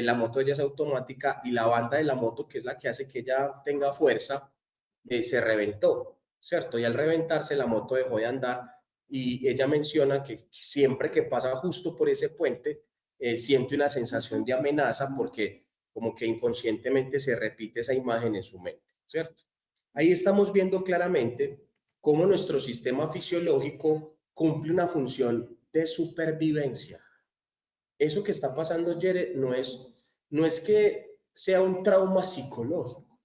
la moto de ella es automática y la banda de la moto, que es la que hace que ella tenga fuerza, se reventó, ¿cierto? Y al reventarse la moto dejó de andar y ella menciona que siempre que pasa justo por ese puente, siente una sensación de amenaza porque como que inconscientemente se repite esa imagen en su mente, ¿cierto? Ahí estamos viendo claramente cómo nuestro sistema fisiológico cumple una función de supervivencia. Eso que está pasando, Jere, no es que sea un trauma psicológico,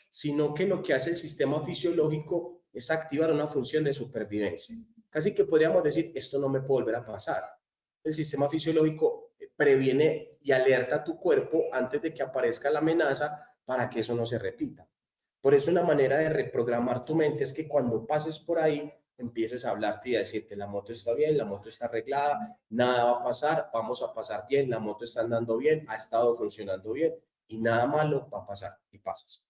sino que lo que hace el sistema fisiológico es activar una función de supervivencia. Casi que podríamos decir, esto no me puede volver a pasar. El sistema fisiológico previene y alerta a tu cuerpo antes de que aparezca la amenaza para que eso no se repita. Por eso una manera de reprogramar tu mente es que cuando pases por ahí, empieces a hablarte y a decirte, la moto está bien, la moto está arreglada, nada va a pasar, vamos a pasar bien, la moto está andando bien, ha estado funcionando bien y nada malo va a pasar y pasas.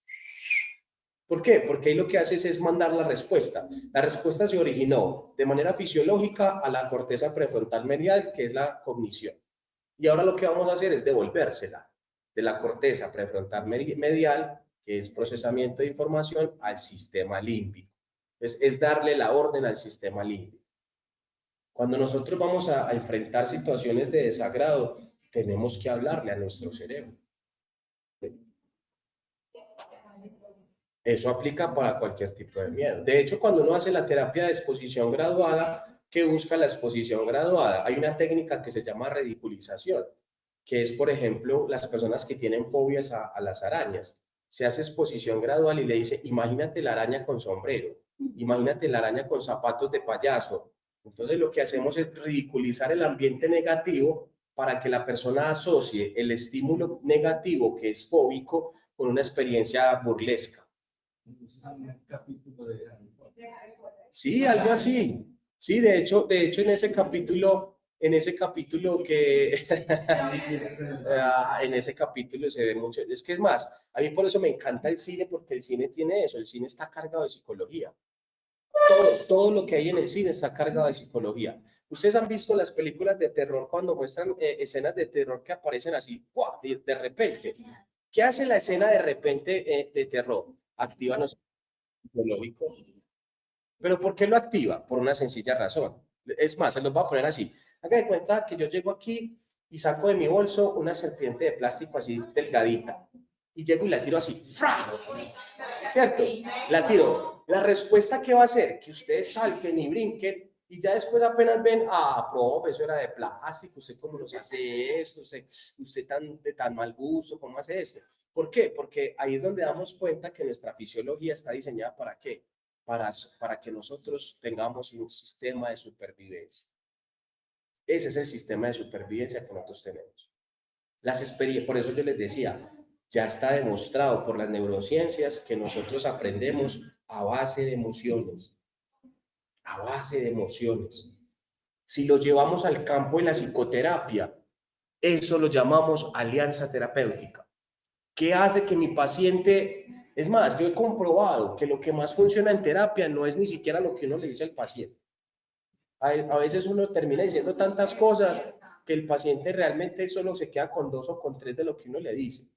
¿Por qué? Porque ahí lo que haces es mandar la respuesta. La respuesta se originó de manera fisiológica a la corteza prefrontal medial, que es la cognición. Y ahora lo que vamos a hacer es devolvérsela de la corteza prefrontal medial, que es procesamiento de información, al sistema límbico. Es darle la orden al sistema límbico. Cuando nosotros vamos a enfrentar situaciones de desagrado, tenemos que hablarle a nuestro cerebro. Eso aplica para cualquier tipo de miedo. De hecho, cuando uno hace la terapia de exposición graduada, ¿qué busca la exposición graduada? Hay una técnica que se llama ridiculización, que es, por ejemplo, las personas que tienen fobias a las arañas. Se hace exposición gradual y le dice, imagínate la araña con sombrero, imagínate la araña con zapatos de payaso. Entonces lo que hacemos es ridiculizar el ambiente negativo para que la persona asocie el estímulo negativo, que es fóbico, con una experiencia burlesca. Sí, algo así. Sí, de hecho en ese capítulo que en ese capítulo se ve mucho. Es que es más, a mí por eso me encanta el cine, porque el cine tiene eso, el cine está cargado de psicología. Todo lo que hay en el cine está cargado de psicología. Ustedes han visto las películas de terror cuando muestran escenas de terror que aparecen así, ¡guau! De repente. ¿Qué hace la escena de repente de terror? Activa nuestro psicológico. ¿Pero por qué lo activa? Por una sencilla razón. Es más, se los voy a poner así. Haga de cuenta que yo llego aquí y saco de mi bolso una serpiente de plástico así delgadita. Y llego y la tiro así. ¡Fra! ¿Cierto? La tiro. La respuesta que va a hacer que ustedes salten y brinquen y ya después apenas ven, profe, eso era de plástico, usted cómo nos hace esto, usted de tan mal gusto, ¿cómo hace esto? ¿Por qué? Porque ahí es donde damos cuenta que nuestra fisiología está diseñada ¿para qué? Para que nosotros tengamos un sistema de supervivencia. Ese es el sistema de supervivencia que nosotros tenemos. Por eso yo les decía, ya está demostrado por las neurociencias que nosotros aprendemos a base de emociones, a base de emociones. Si lo llevamos al campo de la psicoterapia, eso lo llamamos alianza terapéutica. ¿Qué hace que mi paciente? Es más, yo he comprobado que lo que más funciona en terapia no es ni siquiera lo que uno le dice al paciente. A veces uno termina diciendo tantas cosas que el paciente realmente solo se queda con 2 o con 3 de lo que uno le dice.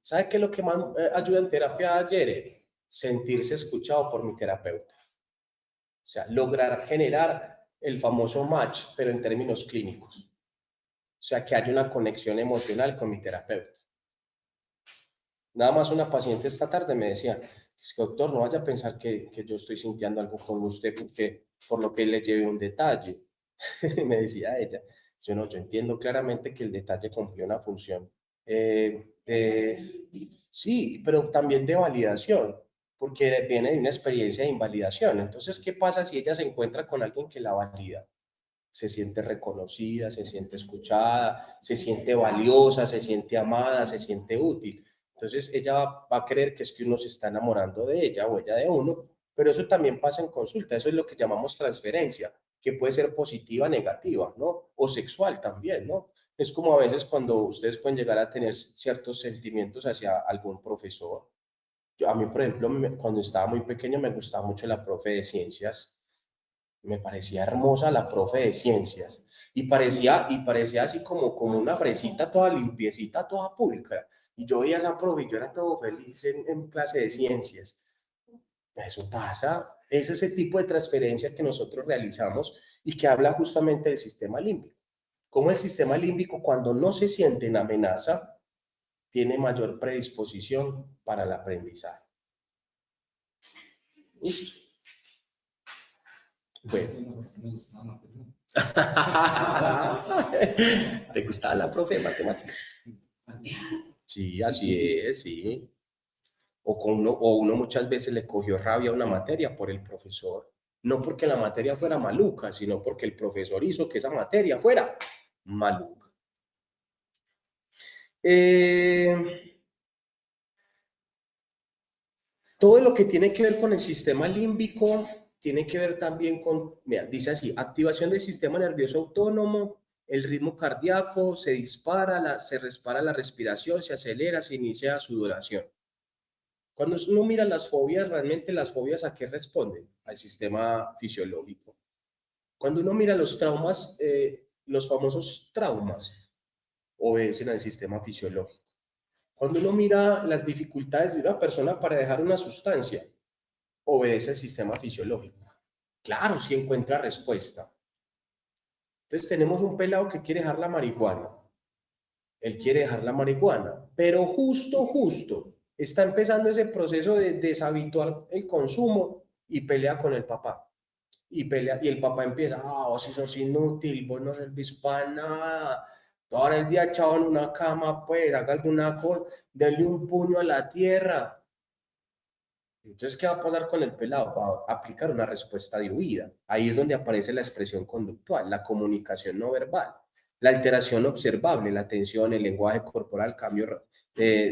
¿Sabe qué es lo que más ayuda en terapia ayer? Sentirse escuchado por mi terapeuta. O sea, lograr generar el famoso match, pero en términos clínicos. O sea, que haya una conexión emocional con mi terapeuta. Nada más una paciente esta tarde me decía, es que doctor, no vaya a pensar que yo estoy sintiendo algo con usted porque por lo que le llevé un detalle. Me decía ella. Yo entiendo claramente que el detalle cumplió una función. Sí, pero también de validación, porque viene de una experiencia de invalidación. Entonces, ¿qué pasa si ella se encuentra con alguien que la valida? Se siente reconocida, se siente escuchada, se siente valiosa, se siente amada, se siente útil. Entonces ella va a creer que es que uno se está enamorando de ella o ella de uno, pero eso también pasa en consulta, eso es lo que llamamos transferencia, que puede ser positiva, negativa, ¿no? O sexual también, ¿no? Es como a veces cuando ustedes pueden llegar a tener ciertos sentimientos hacia algún profesor. A mí, por ejemplo, cuando estaba muy pequeño me gustaba mucho la profe de ciencias. Me parecía hermosa la profe de ciencias y parecía así como una fresita toda limpiecita, toda pulcra. Y yo veía a esa profe y yo era todo feliz en clase de ciencias. Eso pasa, es ese tipo de transferencia que nosotros realizamos y que habla justamente del sistema límbico. Cómo el sistema límbico, cuando no se siente en amenaza, tiene mayor predisposición para el aprendizaje. ¿Listo? Bueno. ¿Te gustaba la profe de matemáticas? Sí, así es, sí. O uno muchas veces le cogió rabia a una materia por el profesor. No porque la materia fuera maluca, sino porque el profesor hizo que esa materia fuera maluca. Todo lo que tiene que ver con el sistema límbico tiene que ver también con, mira, dice así, activación del sistema nervioso autónomo, el ritmo cardíaco, se dispara, se respara la respiración, se acelera, se inicia sudoración. Cuando uno mira las fobias, realmente las fobias ¿a qué responden? Al sistema fisiológico. Cuando uno mira los traumas, los famosos traumas, obedecen al sistema fisiológico. Cuando uno mira las dificultades de una persona para dejar una sustancia, obedece al sistema fisiológico. Claro, si encuentra respuesta. Entonces tenemos un pelado que quiere dejar la marihuana. Él quiere dejar la marihuana, pero justo, está empezando ese proceso de deshabituar el consumo y pelea con el papá. Y pelea, y el papá empieza, vos sos inútil, vos no servís para nada. Todo el día echado en una cama, pues, haga alguna cosa, denle un puño a la tierra. Entonces, ¿qué va a pasar con el pelado? Va a aplicar una respuesta de huida. Ahí es donde aparece la expresión conductual, la comunicación no verbal, la alteración observable, la tensión, el lenguaje corporal, cambio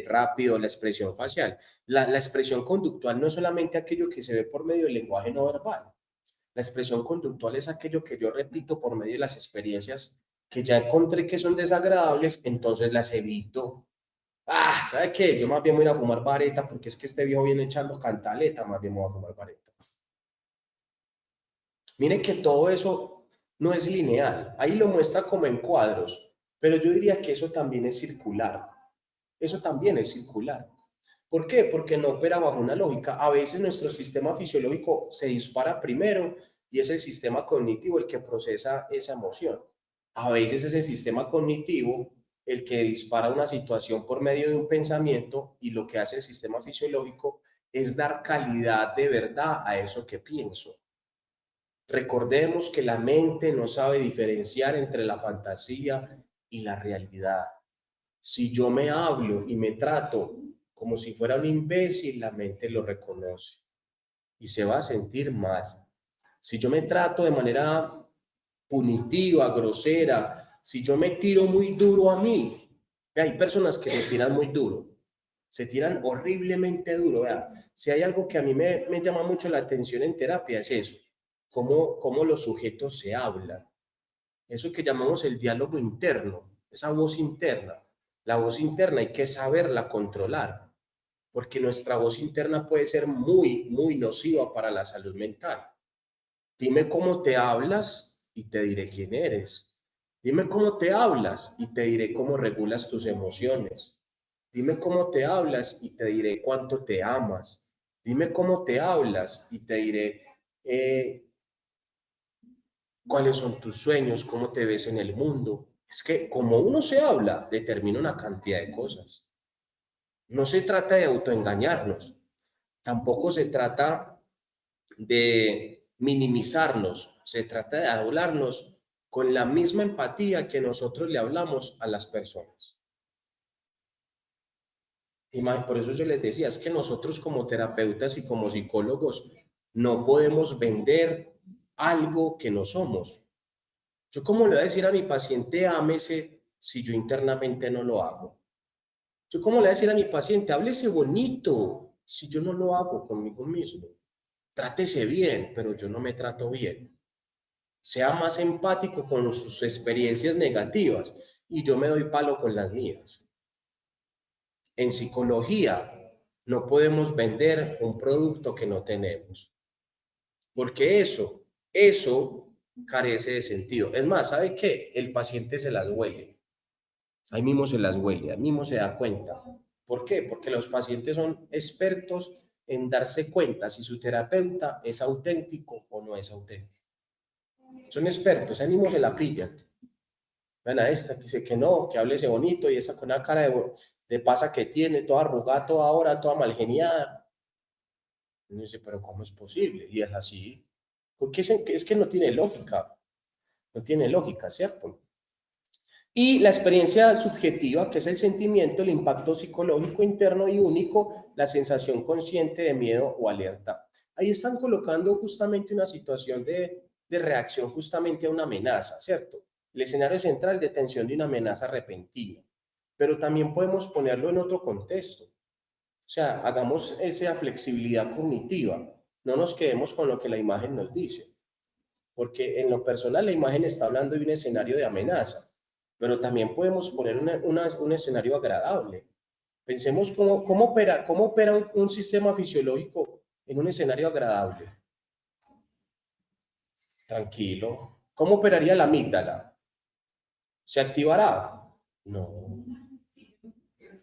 rápido, la expresión facial. La expresión conductual no es solamente aquello que se ve por medio del lenguaje no verbal. La expresión conductual es aquello que yo repito por medio de las experiencias que ya encontré que son desagradables, entonces las evito. ¿Sabe qué? Yo más bien voy a ir a fumar vareta porque es que este viejo viene echando cantaleta, más bien me voy a fumar vareta. Miren que todo eso no es lineal. Ahí lo muestra como en cuadros, pero yo diría que eso también es circular. Eso también es circular. ¿Por qué? Porque no opera bajo una lógica. A veces nuestro sistema fisiológico se dispara primero y es el sistema cognitivo el que procesa esa emoción. A veces es el sistema cognitivo el que dispara una situación por medio de un pensamiento y lo que hace el sistema fisiológico es dar calidad de verdad a eso que pienso. Recordemos que la mente no sabe diferenciar entre la fantasía y la realidad. Si yo me hablo y me trato como si fuera un imbécil, la mente lo reconoce y se va a sentir mal. Si yo me trato de manera punitiva, grosera, si yo me tiro muy duro a mí, hay personas que se tiran muy duro, se tiran horriblemente duro. Vea, si hay algo que a mí me llama mucho la atención en terapia es eso, cómo los sujetos se hablan, eso que llamamos el diálogo interno, esa voz interna. La voz interna hay que saberla controlar, porque nuestra voz interna puede ser muy nociva para la salud mental. Dime cómo te hablas y te diré quién eres. Dime cómo te hablas y te diré cómo regulas tus emociones. Dime cómo te hablas y te diré cuánto te amas. Dime cómo te hablas y te diré cuáles son tus sueños, cómo te ves en el mundo. Es que como uno se habla, determina una cantidad de cosas. No se trata de autoengañarnos, tampoco se trata de minimizarnos, se trata de hablarnos con la misma empatía que nosotros le hablamos a las personas. Y por eso yo les decía, es que nosotros como terapeutas y como psicólogos no podemos vender algo que no somos. Yo cómo le voy a decir a mi paciente ámese si yo internamente no lo hago. Yo cómo le voy a decir a mi paciente háblese bonito si yo no lo hago conmigo mismo. Trátese bien, pero yo no me trato bien. Sea más empático con sus experiencias negativas y yo me doy palo con las mías. En psicología no podemos vender un producto que no tenemos, porque eso Eso carece de sentido. Es más, ¿sabe qué? El paciente se las huele. Ahí mismo se las huele, ahí mismo se da cuenta. ¿Por qué? Porque los pacientes son expertos en darse cuenta si su terapeuta es auténtico o no es auténtico. Son expertos, ahí mismo se la pillan. Ven a esta que dice que no, que háblese bonito y esta con una cara de pasa que tiene, toda arrugada, toda ahora, toda mal geniada. Y uno dice, pero ¿cómo es posible? Y es así. Porque es que no tiene lógica. No tiene lógica, ¿cierto? Y la experiencia subjetiva, que es el sentimiento, el impacto psicológico interno y único, la sensación consciente de miedo o alerta. Ahí están colocando justamente una situación de reacción justamente a una amenaza, ¿cierto? El escenario central de tensión de una amenaza repentina. Pero también podemos ponerlo en otro contexto. O sea, hagamos esa flexibilidad cognitiva. No nos quedemos con lo que la imagen nos dice. Porque en lo personal la imagen está hablando de un escenario de amenaza, pero también podemos poner un escenario agradable. Pensemos cómo opera un sistema fisiológico en un escenario agradable. Tranquilo. ¿Cómo operaría la amígdala? ¿Se activará? No,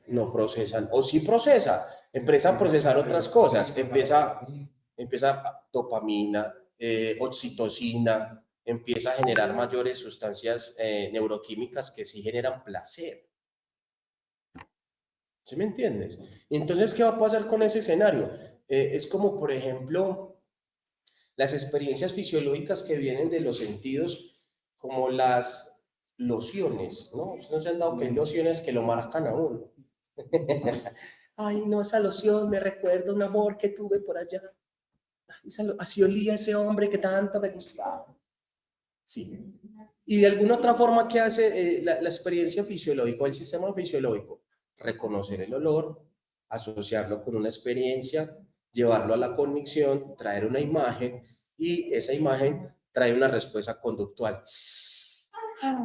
no procesan. O sí procesa, empieza a procesar otras cosas. Empieza dopamina, oxitocina, empieza a generar mayores sustancias neuroquímicas que sí generan placer. ¿Sí me entiendes? Entonces, ¿qué va a pasar con ese escenario? Es como, por ejemplo, las experiencias fisiológicas que vienen de los sentidos, como las lociones, ¿no? Ustedes no se han dado que hay lociones que lo marcan a uno. Ay, no, esa loción me recuerda un amor que tuve por allá. Así olía ese hombre que tanto me gustaba. Sí. Y de alguna otra forma, ¿qué hace la experiencia fisiológica, el sistema fisiológico? Reconocer el olor, asociarlo con una experiencia, llevarlo a la cognición, traer una imagen y esa imagen trae una respuesta conductual. Ah.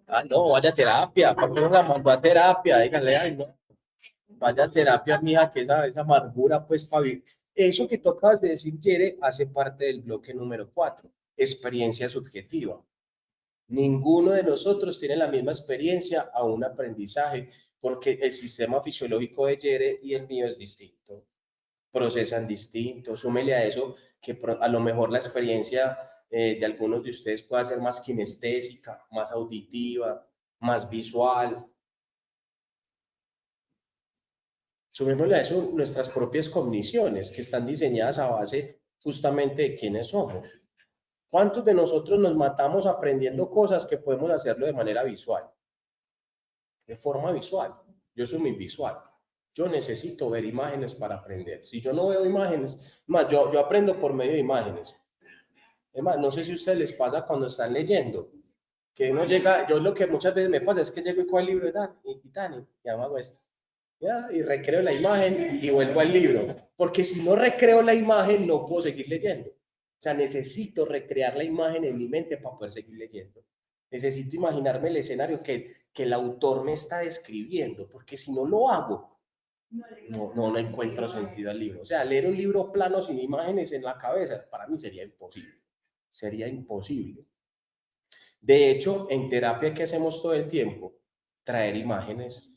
Ah, no, vaya a terapia. ¿Por qué no la mandó a terapia? Dígale, ay, no. Vaya a terapia, mija, que esa amargura, pues, para vivir. Eso que tú acabas de decir, Yere, hace parte del bloque número 4, experiencia subjetiva. Ninguno de nosotros tiene la misma experiencia a un aprendizaje, porque el sistema fisiológico de Yere y el mío es distinto. Procesan distinto. Súmele a eso que a lo mejor la experiencia de algunos de ustedes pueda ser más kinestésica, más auditiva, más visual. Sumémosle a eso nuestras propias cogniciones, que están diseñadas a base justamente de quiénes somos. ¿Cuántos de nosotros nos matamos aprendiendo cosas que podemos hacerlo de manera visual? De forma visual. Yo soy muy visual. Yo necesito ver imágenes para aprender. Si yo no veo imágenes, más, yo aprendo por medio de imágenes. Es más, no sé si a ustedes les pasa cuando están leyendo, que uno llega, yo lo que muchas veces me pasa es que llego y con el libro de Dan y Tani, y hago esto. ¿Ya? Y recreo la imagen y vuelvo al libro. Porque si no recreo la imagen, no puedo seguir leyendo. O sea, necesito recrear la imagen en mi mente para poder seguir leyendo. Necesito imaginarme el escenario que el autor me está describiendo, porque si no lo hago, no encuentro sentido al libro. O sea, leer un libro plano sin imágenes en la cabeza, para mí sería imposible. Sería imposible. De hecho, en terapia, ¿qué hacemos todo el tiempo? Traer imágenes.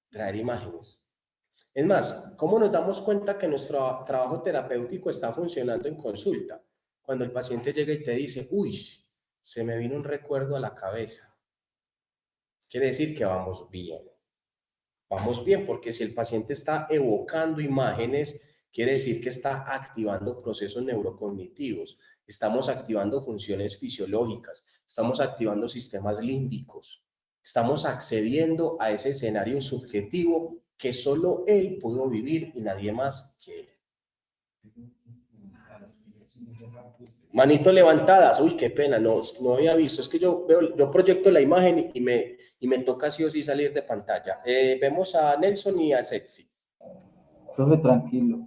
Traer imágenes. Es más, ¿cómo nos damos cuenta que nuestro trabajo terapéutico está funcionando en consulta? Cuando el paciente llega y te dice, uy, se me vino un recuerdo a la cabeza. Quiere decir que vamos bien. vamos bien, porque si el paciente está evocando imágenes, quiere decir que está activando procesos neurocognitivos, estamos activando funciones fisiológicas, estamos activando sistemas límbicos, estamos accediendo a ese escenario subjetivo que solo él pudo vivir y nadie más que él. Manito levantadas, uy, qué pena, no había visto, es que yo proyecto la imagen y me toca sí o sí salir de pantalla. Vemos a Nelson y a Sexy. Profe, tranquilo.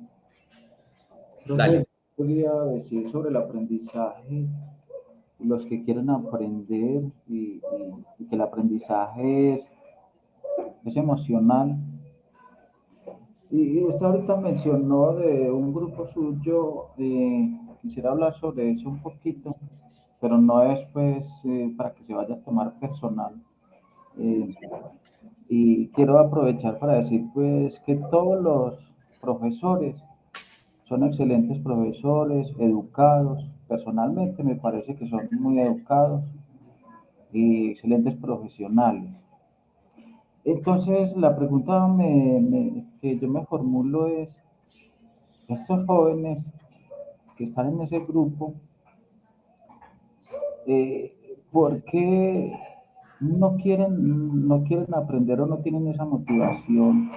Profe, Dale. quería decir sobre el aprendizaje, los que quieren aprender y que el aprendizaje es emocional. Y usted ahorita mencionó de un grupo suyo, quisiera hablar sobre eso un poquito, pero no es pues para que se vaya a tomar personal. Eh, y quiero aprovechar para decir pues que todos los profesores son excelentes profesores, educados. Personalmente me parece que son muy educados y excelentes profesionales. Entonces, la pregunta que yo me formulo es, estos jóvenes que están en ese grupo, ¿por qué no quieren aprender o no tienen esa motivación?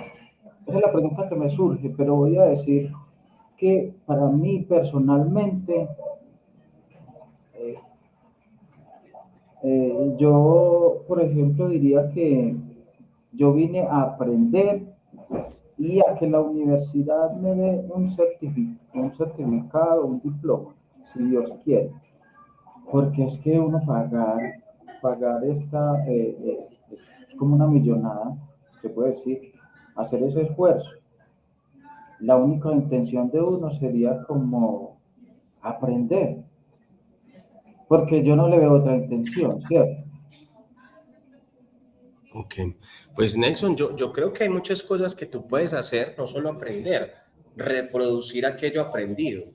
Esa es la pregunta que me surge, pero voy a decir que para mí personalmente, eh, yo, por ejemplo, diría que yo vine a aprender y a que la universidad me dé un certificado, un diploma, si Dios quiere. Porque es que uno pagar esta, es como una millonada, se puede decir, hacer ese esfuerzo. La única intención de uno sería como aprender, porque yo no le veo otra intención, ¿cierto? Ok, pues Nelson, yo creo que hay muchas cosas que tú puedes hacer, no solo aprender, reproducir aquello aprendido.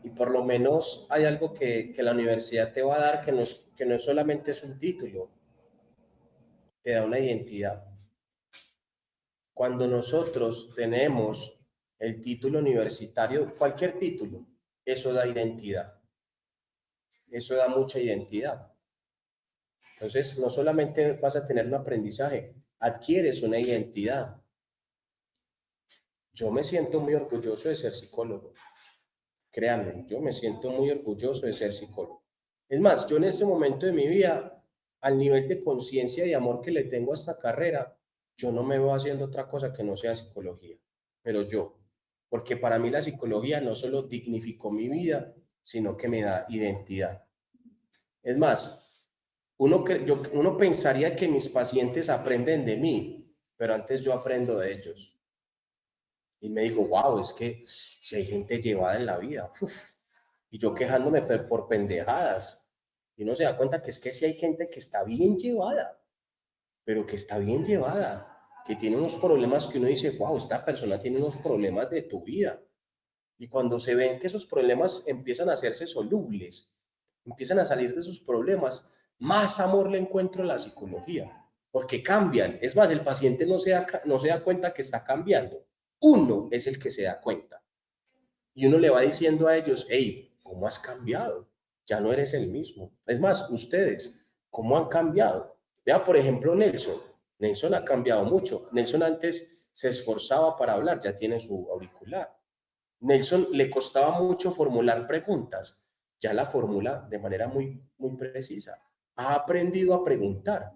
Y por lo menos hay algo que la universidad te va a dar que no solamente es un título, te da una identidad. Cuando nosotros tenemos el título universitario, cualquier título, eso da identidad, eso da mucha identidad. Entonces, no solamente vas a tener un aprendizaje, adquieres una identidad. Yo me siento muy orgulloso de ser psicólogo. Créanme, yo me siento muy orgulloso de ser psicólogo. Es más, yo en este momento de mi vida, al nivel de conciencia y amor que le tengo a esta carrera, yo no me veo haciendo otra cosa que no sea psicología, pero yo, porque para mí la psicología no solo dignificó mi vida, sino que me da identidad. Es más, uno pensaría que mis pacientes aprenden de mí, pero antes yo aprendo de ellos. Y me dijo, wow, es que si hay gente llevada en la vida, uf, y yo quejándome por pendejadas. Y uno se da cuenta que es que si hay gente que está bien llevada, pero que está bien llevada, que tiene unos problemas que uno dice, wow, esta persona tiene unos problemas de tu vida. Y cuando se ven que esos problemas empiezan a hacerse solubles, empiezan a salir de sus problemas, más amor le encuentro a la psicología, porque cambian. Es más, el paciente no se da cuenta que está cambiando. Uno es el que se da cuenta. Y uno le va diciendo a ellos, hey, ¿cómo has cambiado? Ya no eres el mismo. Es más, ustedes, ¿cómo han cambiado? Vea, por ejemplo, Nelson. Nelson ha cambiado mucho. Nelson antes se esforzaba para hablar, ya tiene su auricular. Nelson le costaba mucho formular preguntas, ya la formula de manera muy precisa. Ha aprendido a preguntar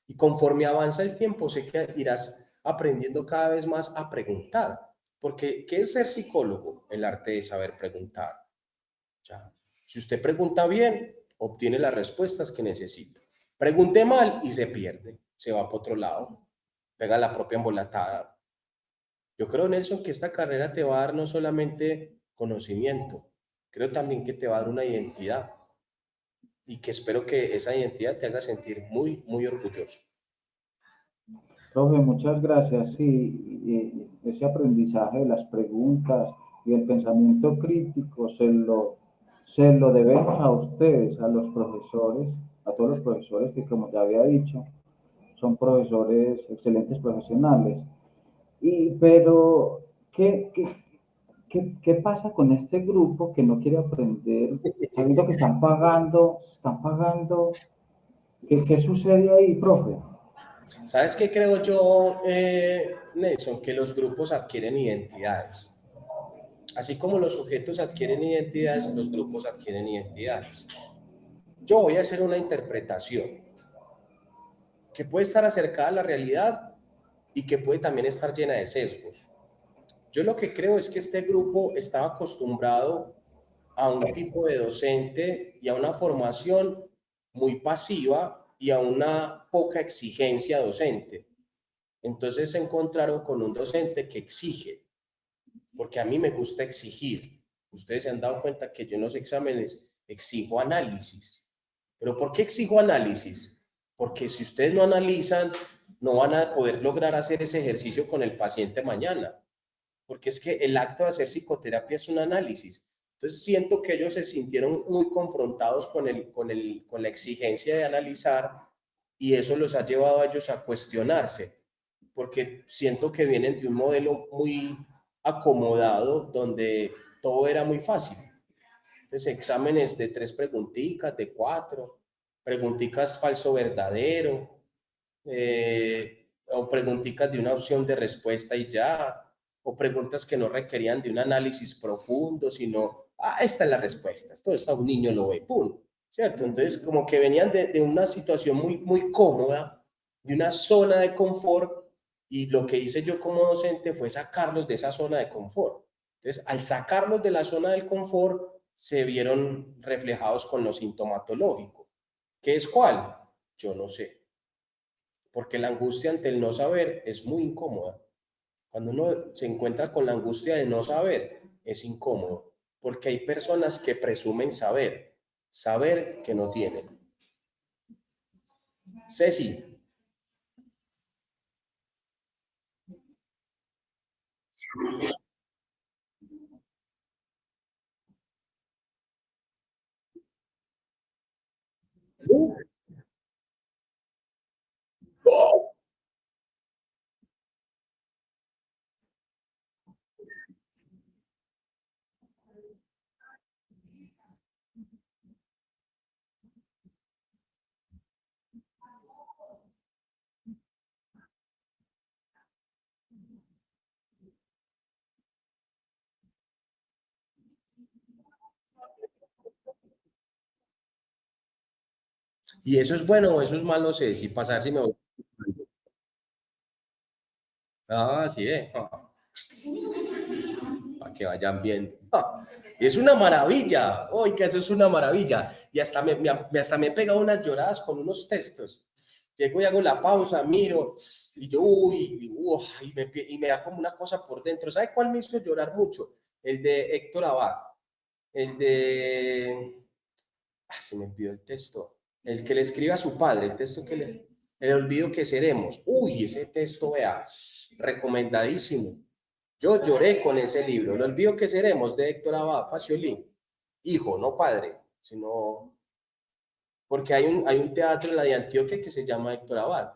y conforme avanza el tiempo, sé que irás aprendiendo cada vez más a preguntar, porque ¿qué es ser psicólogo? El arte de saber preguntar. Ya. Si usted pregunta bien, obtiene las respuestas que necesita. Pregunte mal y se pierde, se va para otro lado, pega la propia embolatada. Yo creo, Nelson, que esta carrera te va a dar no solamente conocimiento, creo también que te va a dar una identidad y que espero que esa identidad te haga sentir muy orgulloso. Profe, muchas gracias. Sí, ese aprendizaje de las preguntas y el pensamiento crítico se lo debemos a ustedes, a los profesores, a todos los profesores que, como ya había dicho, son profesores, excelentes profesionales. Pero, ¿qué pasa con este grupo que no quiere aprender, sabiendo que están pagando, están pagando? ¿Qué sucede ahí, profe? ¿Sabes qué creo yo, Nelson? Que los grupos adquieren identidades. Así como los sujetos adquieren identidades, los grupos adquieren identidades. Yo voy a hacer una interpretación que puede estar acercada a la realidad y que puede también estar llena de sesgos. Yo lo que creo es que este grupo estaba acostumbrado a un tipo de docente y a una formación muy pasiva y a una poca exigencia docente. Entonces se encontraron con un docente que exige, porque a mí me gusta exigir. Ustedes se han dado cuenta que yo en los exámenes exijo análisis. ¿Pero por qué exijo análisis? Porque si ustedes no analizan, no van a poder lograr hacer ese ejercicio con el paciente mañana. Porque es que el acto de hacer psicoterapia es un análisis. Entonces siento que ellos se sintieron muy confrontados con la exigencia de analizar y eso los ha llevado a ellos a cuestionarse, porque siento que vienen de un modelo muy acomodado donde todo era muy fácil. Entonces, exámenes de 3 preguntitas, de 4, preguntitas falso verdadero, o preguntitas de una opción de respuesta y ya, o preguntas que no requerían de un análisis profundo, sino, esta es la respuesta, esto está, un niño lo ve, pum, ¿cierto? Entonces, como que venían de una situación muy, muy cómoda, de una zona de confort, y lo que hice yo como docente fue sacarlos de esa zona de confort. Entonces, al sacarlos de la zona del confort, se vieron reflejados con lo sintomatológico. ¿Qué es cuál? Yo no sé, porque la angustia ante el no saber es muy incómoda. Cuando uno se encuentra con la angustia de no saber, es incómodo, porque hay personas que presumen saber, saber que no tienen. Ceci. ¿Y eso es bueno o eso es malo, Ceci? Pasar si me voy. Sí, para que vayan viendo. Es una maravilla, oiga, eso es una maravilla. Y hasta me he pegado unas lloradas con unos textos. Llego y hago la pausa, miro, y yo, y me da como una cosa por dentro. ¿Sabe cuál me hizo llorar mucho? El de Héctor Abad, el de, se me olvidó el texto, el que le escribe a su padre, el texto que le, el olvido que seremos. Uy, ese texto, vea, recomendadísimo. Yo lloré con ese libro, El olvido que seremos, de Héctor Abad Faciolín. Hijo, no padre, sino porque hay un teatro en la de Antioquia que se llama Héctor Abad.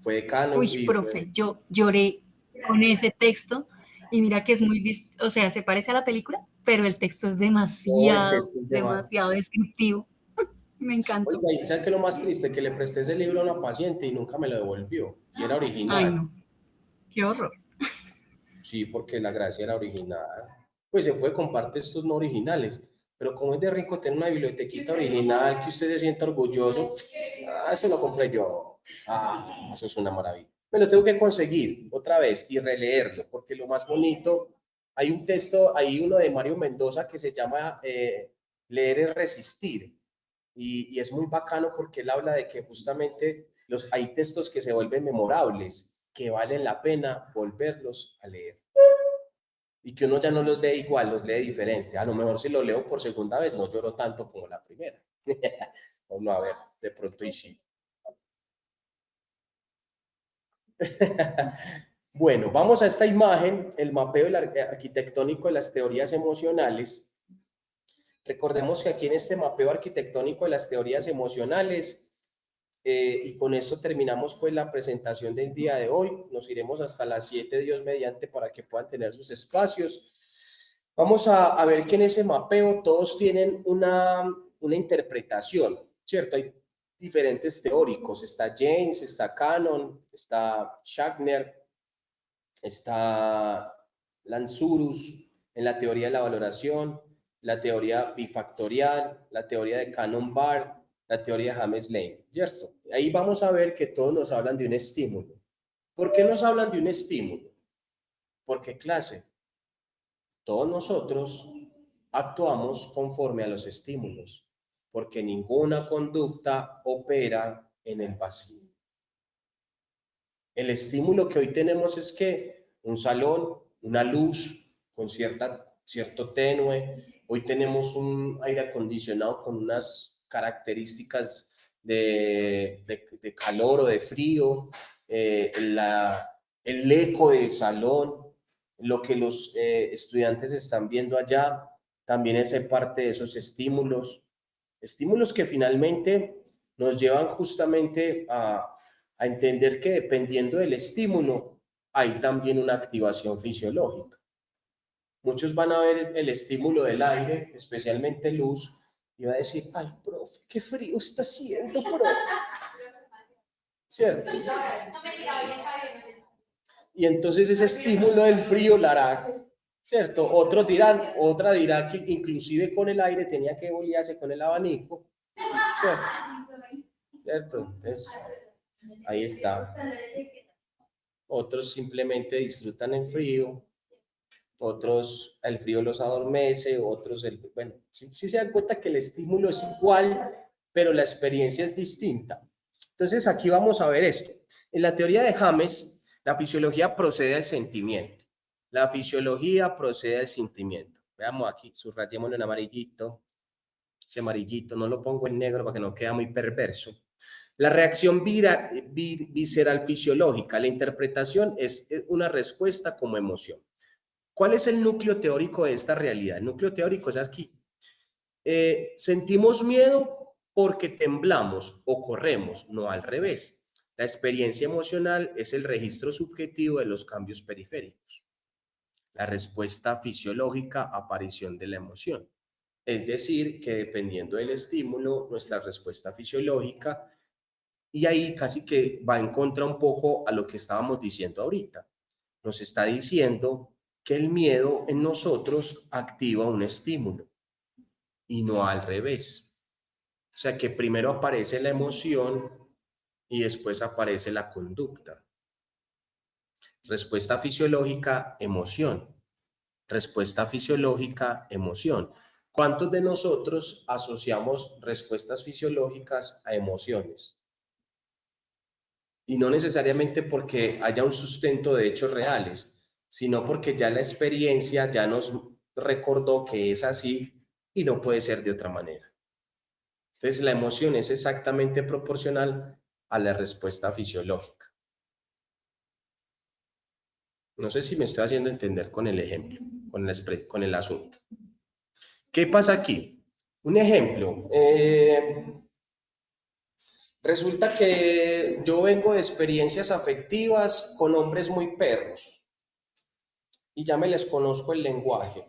Fue decano Uy, y profe, fue... yo lloré con ese texto y mira que es muy, o sea, se parece a la película, pero el texto es Oh, el demasiado, texto es de más. demasiado descriptivo. Me encantó. Oiga, ¿y sabe qué es lo más triste? Que le presté ese libro a una paciente y nunca me lo devolvió. Y era Ay, original. no, qué horror. Sí, porque la gracia era original. Pues se puede compartir estos no originales, pero como es de rico tener una bibliotequita original que usted se sienta orgulloso, eso lo compré yo. Eso es una maravilla. Me lo tengo que conseguir otra vez y releerlo, porque lo más bonito, hay un texto, hay uno de Mario Mendoza que se llama Leer es resistir, y es muy bacano porque él habla de que justamente hay textos que se vuelven memorables, que valen la pena volverlos a leer y que uno ya no los lee igual, los lee diferente. A lo mejor si lo leo por segunda vez no lloro tanto como la primera. Vamos a ver, de pronto y sí. Bueno, vamos a esta imagen, el mapeo arquitectónico de las teorías emocionales. Recordemos que aquí en este mapeo arquitectónico de las teorías emocionales, y con esto terminamos pues la presentación del día de hoy. Nos iremos hasta las 7, Dios mediante, para que puedan tener sus espacios. Vamos a ver que en ese mapeo todos tienen una interpretación, ¿cierto? Hay diferentes teóricos, está James, está Cannon, está Schachner, está Lanzurus en la teoría de la valoración, la teoría bifactorial, la teoría de Cannon-Barr, la teoría de James-Lane, ¿cierto? Ahí vamos a ver que todos nos hablan de un estímulo. ¿Por qué nos hablan de un estímulo? Porque, clase, todos nosotros actuamos conforme a los estímulos, porque ninguna conducta opera en el vacío. El estímulo que hoy tenemos es que un salón, una luz con cierto tenue, hoy tenemos un aire acondicionado con unas características de calor o de frío, el eco del salón, lo que los estudiantes están viendo allá, también es parte de esos estímulos que finalmente nos llevan justamente a entender que dependiendo del estímulo hay también una activación fisiológica. Muchos van a ver el estímulo del aire, especialmente luz, y va a decir, ay, profe, qué frío está haciendo, profe. ¿Cierto? Y entonces ese estímulo del frío la hará, ¿cierto? Otra dirá que inclusive con el aire tenía que bolearse con el abanico, ¿cierto? Entonces, ahí está. Otros simplemente disfrutan el frío, otros el frío los adormece, otros, bueno, sí se dan cuenta que el estímulo es igual, pero la experiencia es distinta. Entonces aquí vamos a ver esto. En la teoría de James, la fisiología procede del sentimiento. La fisiología procede del sentimiento. Veamos aquí, subrayémoslo en amarillito. Ese amarillito, no lo pongo en negro para que no quede muy perverso. La reacción visceral fisiológica, la interpretación es una respuesta como emoción. ¿Cuál es el núcleo teórico de esta realidad? El núcleo teórico es aquí. Sentimos miedo porque temblamos o corremos, no al revés. La experiencia emocional es el registro subjetivo de los cambios periféricos. La respuesta fisiológica, aparición de la emoción. Es decir, que dependiendo del estímulo, nuestra respuesta fisiológica, y ahí casi que va en contra un poco a lo que estábamos diciendo ahorita. Nos está diciendo que el miedo en nosotros activa un estímulo y no al revés. O sea que primero aparece la emoción y después aparece la conducta. Respuesta fisiológica, emoción. Respuesta fisiológica, emoción. ¿Cuántos de nosotros asociamos respuestas fisiológicas a emociones? Y no necesariamente porque haya un sustento de hechos reales, sino porque ya la experiencia ya nos recordó que es así y no puede ser de otra manera. Entonces la emoción es exactamente proporcional a la respuesta fisiológica. No sé si me estoy haciendo entender con el ejemplo, con el asunto. ¿Qué pasa aquí? Un ejemplo. Resulta que yo vengo de experiencias afectivas con hombres muy perros y ya me les conozco el lenguaje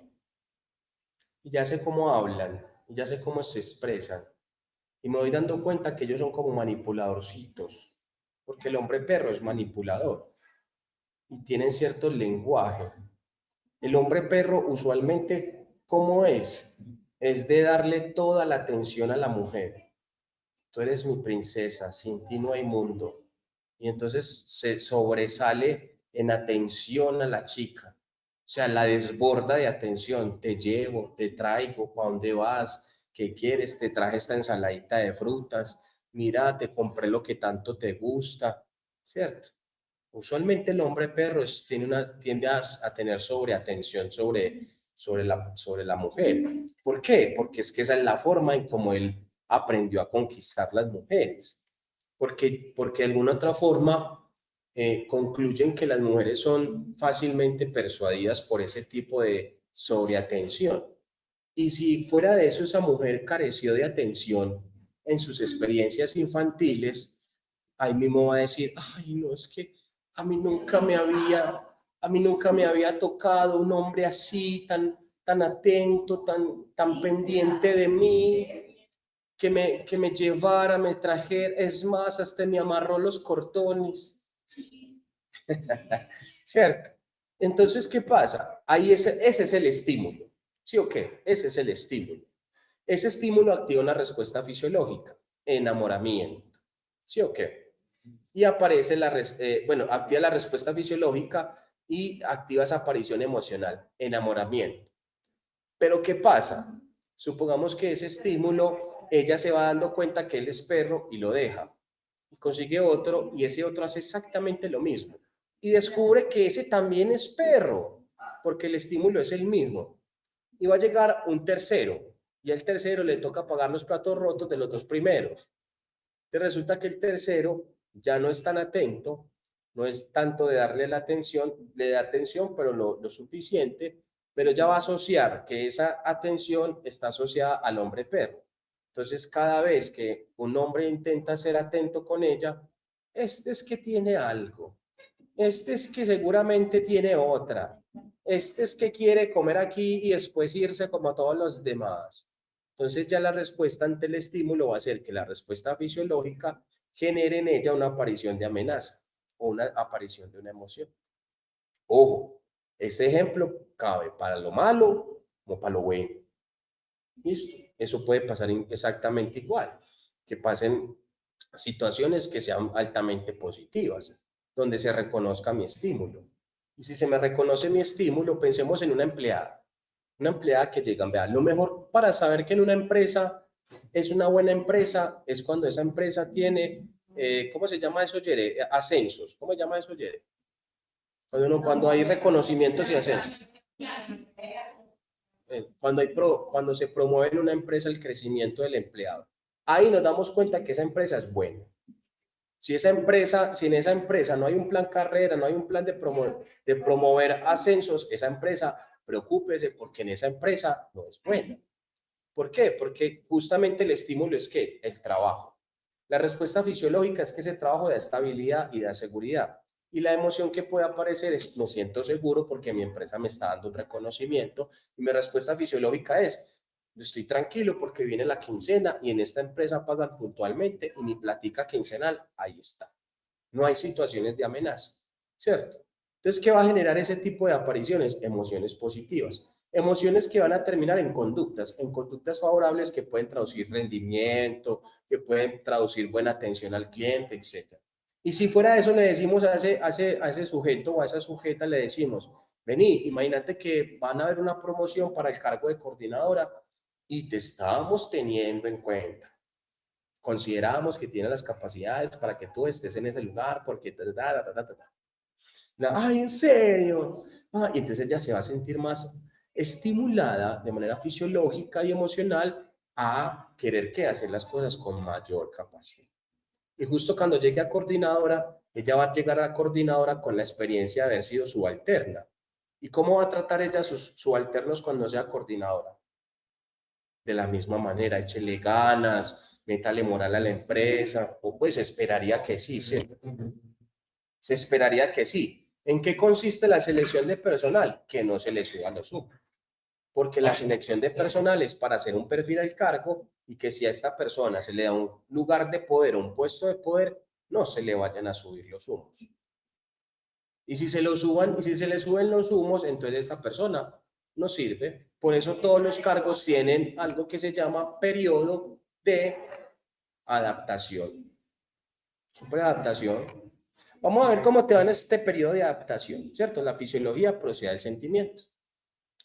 y ya sé cómo hablan y ya sé cómo se expresan y me voy dando cuenta que ellos son como manipuladorcitos, porque el hombre perro es manipulador y tienen cierto lenguaje. El hombre perro usualmente, ¿cómo es? Es de darle toda la atención a la mujer. Tú eres mi princesa, sin ti no hay mundo. Y entonces se sobresale en atención a la chica. O sea, la desborda de atención. Te llevo, te traigo, ¿para dónde vas? ¿Qué quieres? Te traje esta ensaladita de frutas. Mira, te compré lo que tanto te gusta, ¿cierto? Usualmente el hombre perro tiende a tener sobreatención sobre la mujer. ¿Por qué? Porque es que esa es la forma en cómo él aprendió a conquistar las mujeres. Porque de alguna otra forma concluyen que las mujeres son fácilmente persuadidas por ese tipo de sobreatención. Y si fuera de eso esa mujer careció de atención en sus experiencias infantiles, ahí mismo va a decir, ay, no, es que a mí nunca me había tocado un hombre así, tan atento, tan pendiente de mí, que me llevara, me trajera, es más, hasta me amarró los cordones. ¿Cierto? Entonces, ¿qué pasa? Ahí ese es el estímulo. ¿Sí o qué? Ese es el estímulo. Ese estímulo activa una respuesta fisiológica, enamoramiento. ¿Sí o qué? Y aparece activa la respuesta fisiológica y activa esa aparición emocional, enamoramiento. Pero ¿qué pasa? Supongamos que ese estímulo, ella se va dando cuenta que él es perro y lo deja. Y consigue otro y ese otro hace exactamente lo mismo. Y descubre que ese también es perro, porque el estímulo es el mismo. Y va a llegar un tercero y al tercero le toca pagar los platos rotos de los dos primeros. Y resulta que el tercero ya no es tan atento, no es tanto de darle la atención, le da atención, pero lo suficiente, pero ya va a asociar que esa atención está asociada al hombre perro. Entonces, cada vez que un hombre intenta ser atento con ella, este es que tiene algo, este es que seguramente tiene otra, este es que quiere comer aquí y después irse como todos los demás. Entonces ya la respuesta ante el estímulo va a ser que la respuesta fisiológica genere en ella una aparición de amenaza o una aparición de una emoción. Ojo, ese ejemplo cabe para lo malo como para lo bueno. ¿Listo? Eso puede pasar exactamente igual, que pasen situaciones que sean altamente positivas, donde se reconozca mi estímulo. Y si se me reconoce mi estímulo, pensemos en una empleada que llegan, vean, lo mejor para saber que en una empresa es una buena empresa es cuando esa empresa tiene, ¿cómo se llama eso, Yere? Ascensos. ¿Cómo se llama eso, Yere? Cuando hay reconocimientos y ascensos. Cuando se promueve en una empresa el crecimiento del empleado. Ahí nos damos cuenta que esa empresa es buena. Si en esa empresa no hay un plan carrera, no hay un plan de promover ascensos, esa empresa, preocúpese porque en esa empresa no es buena. ¿Por qué? Porque justamente el estímulo es que el trabajo. La respuesta fisiológica es que ese trabajo da estabilidad y da seguridad. Y la emoción que puede aparecer es, me siento seguro porque mi empresa me está dando un reconocimiento. Y mi respuesta fisiológica es, estoy tranquilo porque viene la quincena y en esta empresa pagan puntualmente y mi platica quincenal, ahí está. No hay situaciones de amenaza, ¿cierto? Entonces, ¿qué va a generar ese tipo de apariciones? Emociones positivas. Emociones que van a terminar en conductas favorables que pueden traducir rendimiento, que pueden traducir buena atención al cliente, etc. Y si fuera eso, le decimos a ese sujeto o a esa sujeta, le decimos, vení, imagínate que van a haber una promoción para el cargo de coordinadora y te estábamos teniendo en cuenta. Considerábamos que tiene las capacidades para que tú estés en ese lugar, porque ay, ¿en serio? Y entonces ella se va a sentir más estimulada de manera fisiológica y emocional a querer hacer las cosas con mayor capacidad. Y justo cuando llegue a coordinadora, ella va a llegar a coordinadora con la experiencia de haber sido subalterna. ¿Y cómo va a tratar ella a sus subalternos cuando sea coordinadora? De la misma manera, échele ganas, métale moral a la empresa, o pues esperaría que sí, se esperaría que sí. ¿En qué consiste la selección de personal? Que no se le suba los humos. Porque la selección de personal es para hacer un perfil al cargo y que si a esta persona se le da un lugar de poder o un puesto de poder, no se le vayan a subir los humos. Y si se le suben los humos, entonces esta persona no sirve. Por eso todos los cargos tienen algo que se llama periodo de adaptación. Superadaptación. Vamos a ver cómo te va en este periodo de adaptación, ¿cierto? La fisiología procede del sentimiento.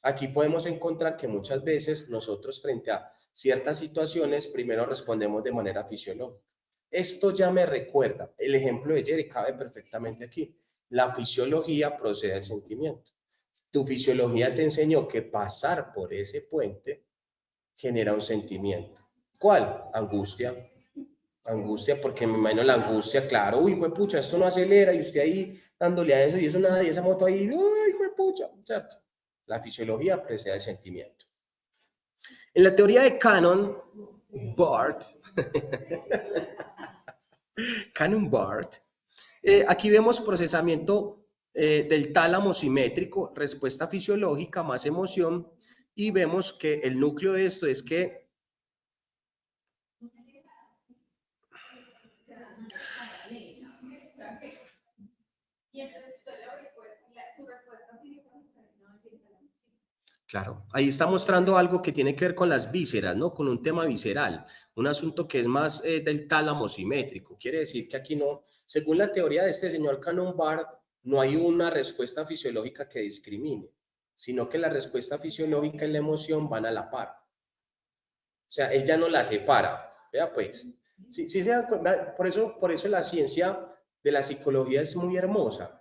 Aquí podemos encontrar que muchas veces nosotros frente a ciertas situaciones primero respondemos de manera fisiológica. Esto ya me recuerda, el ejemplo de Jerry cabe perfectamente aquí. La fisiología procede del sentimiento. Tu fisiología te enseñó que pasar por ese puente genera un sentimiento. ¿Cuál? Angustia. Angustia, porque me imagino la angustia, claro, uy, pucha, esto no acelera y usted ahí dándole a eso y eso nada, y esa moto ahí, uy, pucha, ¿cierto? La fisiología precede el sentimiento. En la teoría de Cannon-Bard, aquí vemos procesamiento del tálamo simétrico, respuesta fisiológica más emoción, y vemos que el núcleo de esto es que claro, ahí está mostrando algo que tiene que ver con las vísceras, ¿no? Con un tema visceral, un asunto que es más del tálamo simétrico. Quiere decir que aquí no, según la teoría de este señor Cannon-Bard, no hay una respuesta fisiológica que discrimine, sino que la respuesta fisiológica y la emoción van a la par. O sea, él ya no la separa. Vea pues, sí se da cuenta, por eso la ciencia de la psicología es muy hermosa,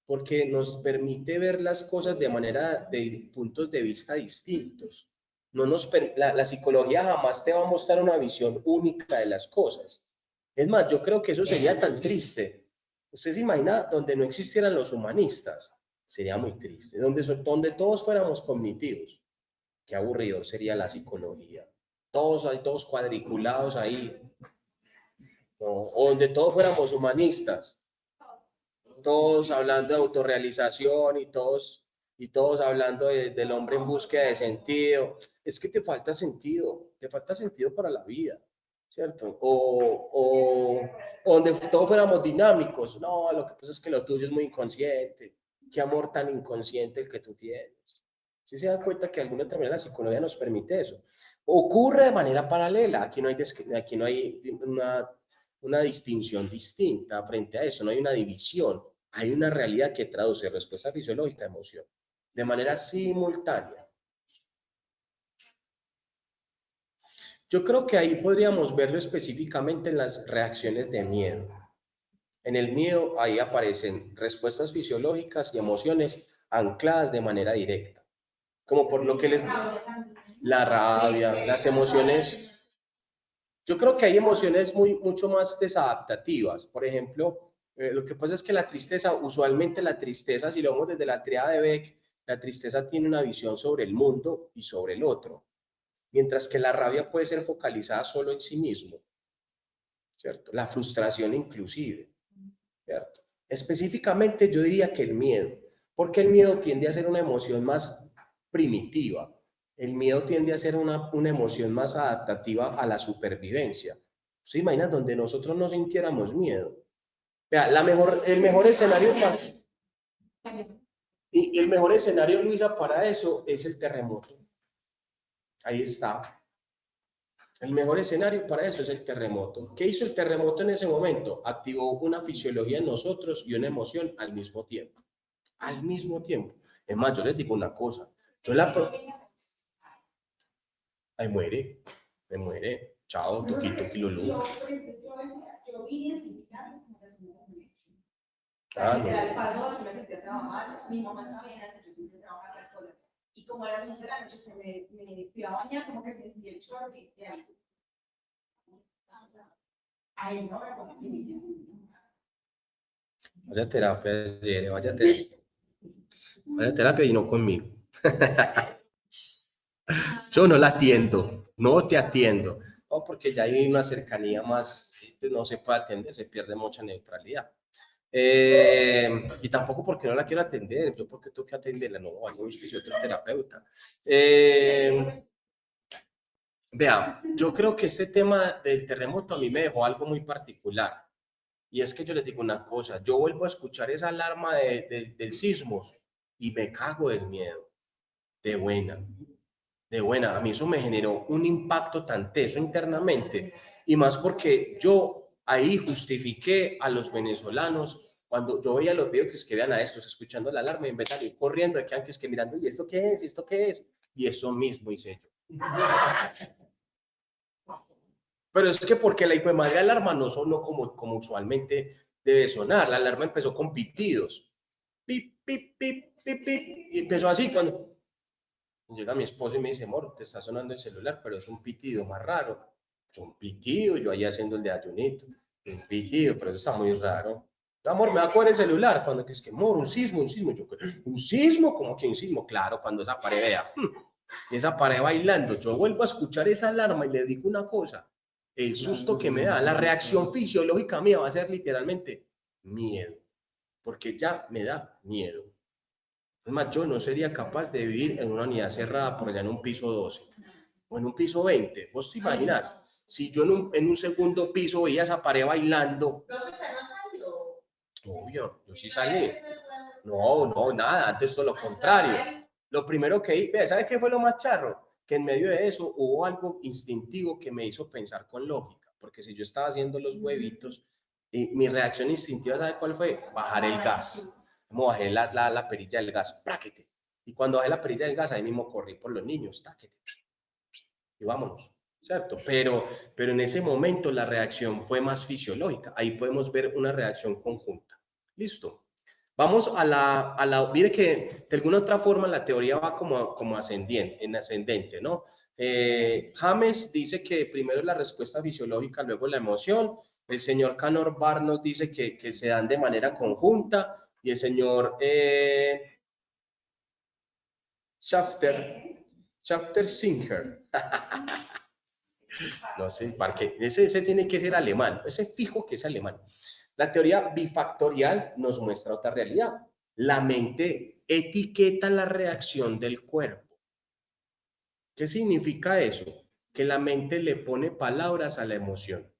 porque nos permite ver las cosas de manera, de puntos de vista distintos. No la psicología jamás te va a mostrar una visión única de las cosas. Es más, yo creo que eso sería tan triste. Usted se imagina donde no existieran los humanistas, sería muy triste. Donde todos fuéramos cognitivos, qué aburrido sería la psicología. Todos cuadriculados ahí, ¿no? O donde todos fuéramos humanistas, todos hablando de autorrealización y todos hablando del hombre en búsqueda de sentido. Es que te falta sentido para la vida, ¿cierto? O donde todos fuéramos dinámicos. No, lo que pasa es que lo tuyo es muy inconsciente. Qué amor tan inconsciente el que tú tienes. ¿Sí se dan cuenta que de alguna otra manera la psicología nos permite eso? Ocurre de manera paralela. Aquí no hay una distinción distinta frente a eso, no hay una división, hay una realidad que traduce respuesta fisiológica a emoción de manera simultánea. Yo creo que ahí podríamos verlo específicamente en las reacciones de miedo. En el miedo ahí aparecen respuestas fisiológicas y emociones ancladas de manera directa, como por lo que la rabia, las emociones. Yo creo que hay emociones mucho más desadaptativas. Por ejemplo, lo que pasa es que la tristeza, usualmente la tristeza, si lo vemos desde la triada de Beck, la tristeza tiene una visión sobre el mundo y sobre el otro, mientras que la rabia puede ser focalizada solo en sí mismo, ¿cierto? La frustración inclusive, ¿cierto? Específicamente yo diría que el miedo, porque el miedo tiende a ser una emoción más primitiva. El miedo tiende a ser una emoción más adaptativa a la supervivencia. ¿Se imaginan donde nosotros no sintiéramos miedo? Vea, el mejor escenario y el mejor escenario, Luisa, para eso es el terremoto. Ahí está. El mejor escenario para eso es el terremoto. ¿Qué hizo el terremoto en ese momento? Activó una fisiología en nosotros y una emoción al mismo tiempo. Al mismo tiempo. Es más, yo les digo una cosa. Ahí muere. Me muere. Chao, toqui, toqui, lulú. Ah, no. Mi mamá estaba bien, yo siempre trabajaba las cosas. Y como a las 11 de la noche me fui a bañar, como que sentí el chorro y ahí. Ahí no me confundí. Vaya terapia, Yere, vaya terapia y no conmigo. Yo no la atiendo, no te atiendo. No, porque ya hay una cercanía más, no se puede atender, se pierde mucha neutralidad. Y tampoco porque no la quiero atender, yo porque tengo que atenderla, no, hay un fisioterapeuta. Vea, yo creo que este tema del terremoto a mí me dejó algo muy particular. Y es que yo les digo una cosa, yo vuelvo a escuchar esa alarma del sismos y me cago del miedo, de buena. A mí eso me generó un impacto tan teso internamente, y más porque yo ahí justifiqué a los venezolanos cuando yo veía los videos que vean a estos escuchando la alarma y en vez de ir corriendo, que antes que mirando, ¿y esto qué es? ¿Y esto qué es? Y eso mismo hice yo. Pero es que porque la hijo de madre alarma no sonó como usualmente debe sonar. La alarma empezó con pitidos. Pip, pip, pip, pip, pip. Y empezó así cuando llega mi esposo y me dice, amor, te está sonando el celular, pero es un pitido más raro. Un pitido, yo ahí haciendo el de ayunito. Un pitido, pero eso está muy raro. Amor, me va a coger el celular. Cuando que es que, amor, un sismo. Yo, ¿un sismo? ¿Cómo que un sismo? Claro, cuando esa pared vea. y esa pared bailando, yo vuelvo a escuchar esa alarma y le digo una cosa, el susto que me da, la reacción fisiológica mía va a ser literalmente miedo, porque ya me da miedo. Es más, yo no sería capaz de vivir en una unidad cerrada por allá en un piso 12 o en un piso 20. ¿Vos te imaginas? Si yo en un segundo piso veía esa pared bailando. ¿Dónde se nos salió? Obvio, yo sí salí. No, nada, antes todo lo contrario. Lo primero que hice, ¿sabes qué fue lo más charro? Que en medio de eso hubo algo instintivo que me hizo pensar con lógica, porque si yo estaba haciendo los huevitos, y mi reacción instintiva, ¿sabe cuál fue? Bajar el gas. Como bajé la perilla del gas, ¡práquete! Y cuando bajé la perilla del gas, ahí mismo corrí por los niños, ¡táquete! Y vámonos, ¿cierto? Pero en ese momento la reacción fue más fisiológica. Ahí podemos ver una reacción conjunta. ¿Listo? Vamos mire que de alguna otra forma la teoría va como ascendente, ¿no? James dice que primero la respuesta fisiológica, luego la emoción. El señor Canor Bar nos dice que se dan de manera conjunta y el señor Schafter Singer. No sé, porque ese tiene que ser alemán, ese fijo que es alemán. La teoría bifactorial nos muestra otra realidad. La mente etiqueta la reacción del cuerpo. ¿Qué significa eso? Que la mente le pone palabras a la emoción.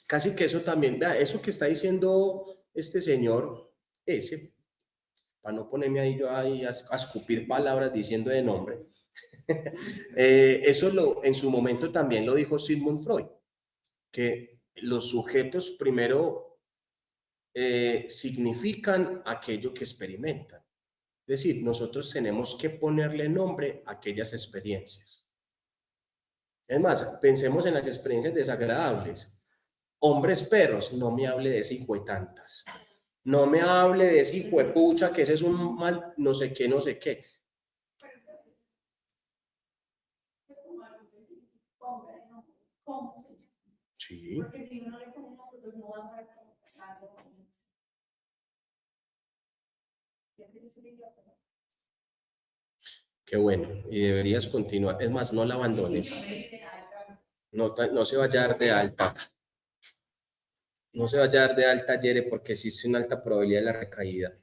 Casi que eso también, vea, eso que está diciendo este señor, para no ponerme ahí yo ahí a escupir palabras diciendo de nombre, eso en su momento también lo dijo Sigmund Freud, que los sujetos primero significan aquello que experimentan. Es decir, nosotros tenemos que ponerle nombre a aquellas experiencias. Es más, pensemos en las experiencias desagradables. Hombres perros, no me hable de ese hijo de tantas. No me hable de ese hijo de pucha, que ese es un mal, no sé qué, no sé qué. ¿Cómo se llama? Sí. Porque si uno le pone nombre, pues no vas a ver cómo algo. Qué bueno, y deberías continuar. Es más, no la abandones. No se vaya a dar de alta. No se vaya a dar de alta, Yere, porque existe una alta probabilidad de la recaída.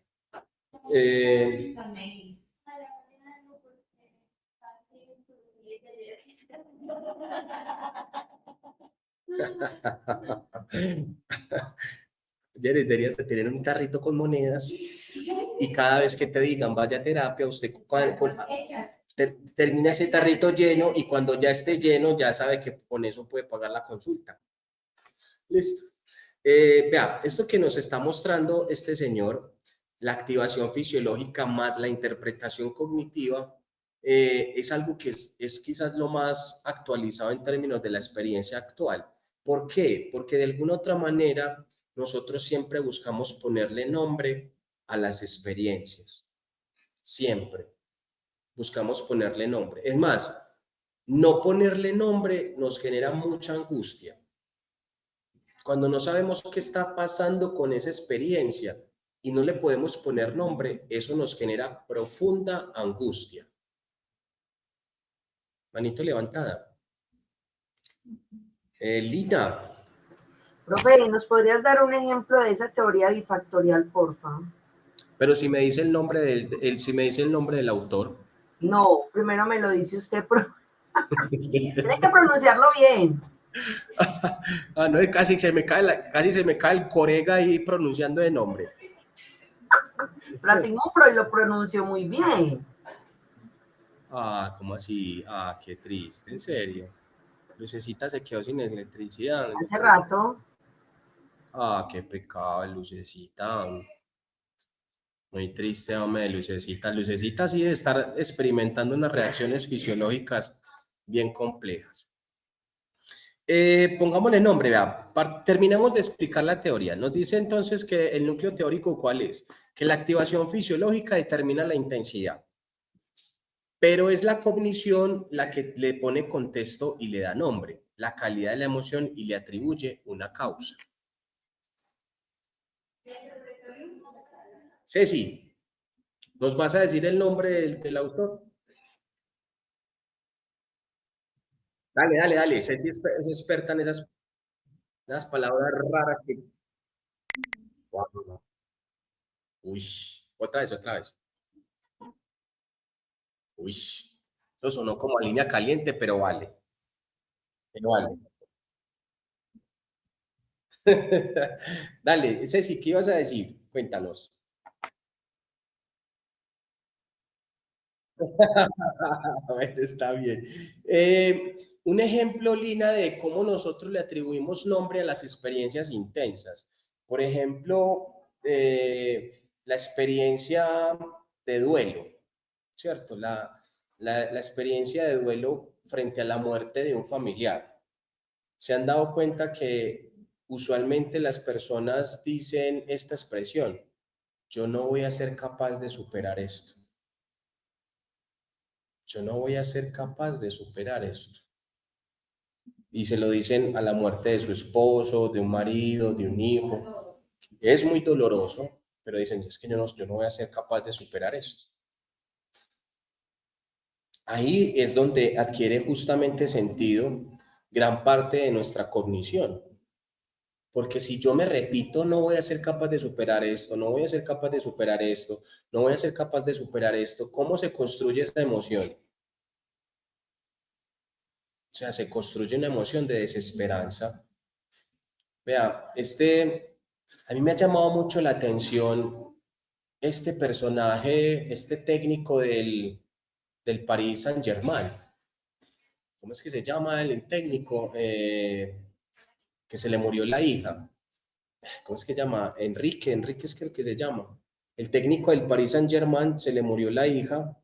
Yere, deberías de tener un tarrito con monedas y cada vez que te digan vaya a terapia, usted termina ese tarrito lleno y cuando ya esté lleno ya sabe que con eso puede pagar la consulta. Listo. Vea, esto que nos está mostrando este señor, la activación fisiológica más la interpretación cognitiva, es algo que es quizás lo más actualizado en términos de la experiencia actual. ¿Por qué? Porque de alguna otra manera nosotros siempre buscamos ponerle nombre a las experiencias. Siempre buscamos ponerle nombre. Es más, no ponerle nombre nos genera mucha angustia. Cuando no sabemos qué está pasando con esa experiencia y no le podemos poner nombre, eso nos genera profunda angustia. Manito levantada. Lina. Profe, ¿nos podrías dar un ejemplo de esa teoría bifactorial, porfa? Pero si me dice el nombre si me dice el nombre del autor. No, primero me lo dice usted. Tiene que pronunciarlo bien. No, casi se me cae el corega ahí pronunciando de nombre. Pero Sigmund Freud lo pronunció muy bien. ¿Cómo así? Qué triste, en serio. Lucecita se quedó sin electricidad. Hace rato. Qué pecado, Lucecita. Muy triste, hombre, Lucecita. Lucecita sí debe estar experimentando unas reacciones fisiológicas bien complejas. Pongámosle nombre, vea. Terminamos de explicar la teoría. Nos dice entonces que el núcleo teórico, ¿cuál es? Que la activación fisiológica determina la intensidad. Pero es la cognición la que le pone contexto y le da nombre, la calidad de la emoción y le atribuye una causa. Ceci, ¿nos vas a decir el nombre del autor? Dale, dale, dale. Ceci es experta en esas palabras raras que... Guau. Uy, otra vez, otra vez. Uy, eso sonó como a línea caliente, pero vale. Pero vale. Dale, Ceci, ¿qué ibas a decir? Cuéntanos. Bueno, está bien. Un ejemplo, Lina, de cómo nosotros le atribuimos nombre a las experiencias intensas. Por ejemplo, la experiencia de duelo, ¿cierto? La experiencia de duelo frente a la muerte de un familiar. ¿Se han dado cuenta que usualmente las personas dicen esta expresión? Yo no voy a ser capaz de superar esto. Yo no voy a ser capaz de superar esto. Y se lo dicen a la muerte de su esposo, de un marido, de un hijo. Es muy doloroso, pero dicen, es que yo no voy a ser capaz de superar esto. Ahí es donde adquiere justamente sentido gran parte de nuestra cognición. Porque si yo me repito, no voy a ser capaz de superar esto, no voy a ser capaz de superar esto, no voy a ser capaz de superar esto, ¿cómo se construye esa emoción? O sea, se construye una emoción de desesperanza. Vea, a mí me ha llamado mucho la atención este personaje, este técnico del Paris Saint-Germain. ¿Cómo es que se llama el técnico? Que se le murió la hija. ¿Cómo es que se llama? Enrique es que se llama. El técnico del Paris Saint-Germain se le murió la hija,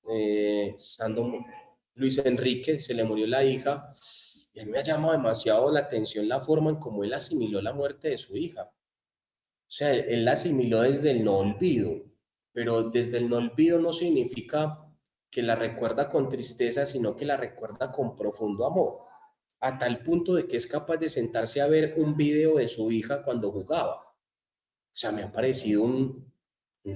estando Luis Enrique, se le murió la hija, y a mí me ha llamado demasiado la atención la forma en cómo él asimiló la muerte de su hija. O sea, él la asimiló desde el no olvido, pero desde el no olvido no significa que la recuerda con tristeza, sino que la recuerda con profundo amor, a tal punto de que es capaz de sentarse a ver un video de su hija cuando jugaba. O sea, me ha parecido un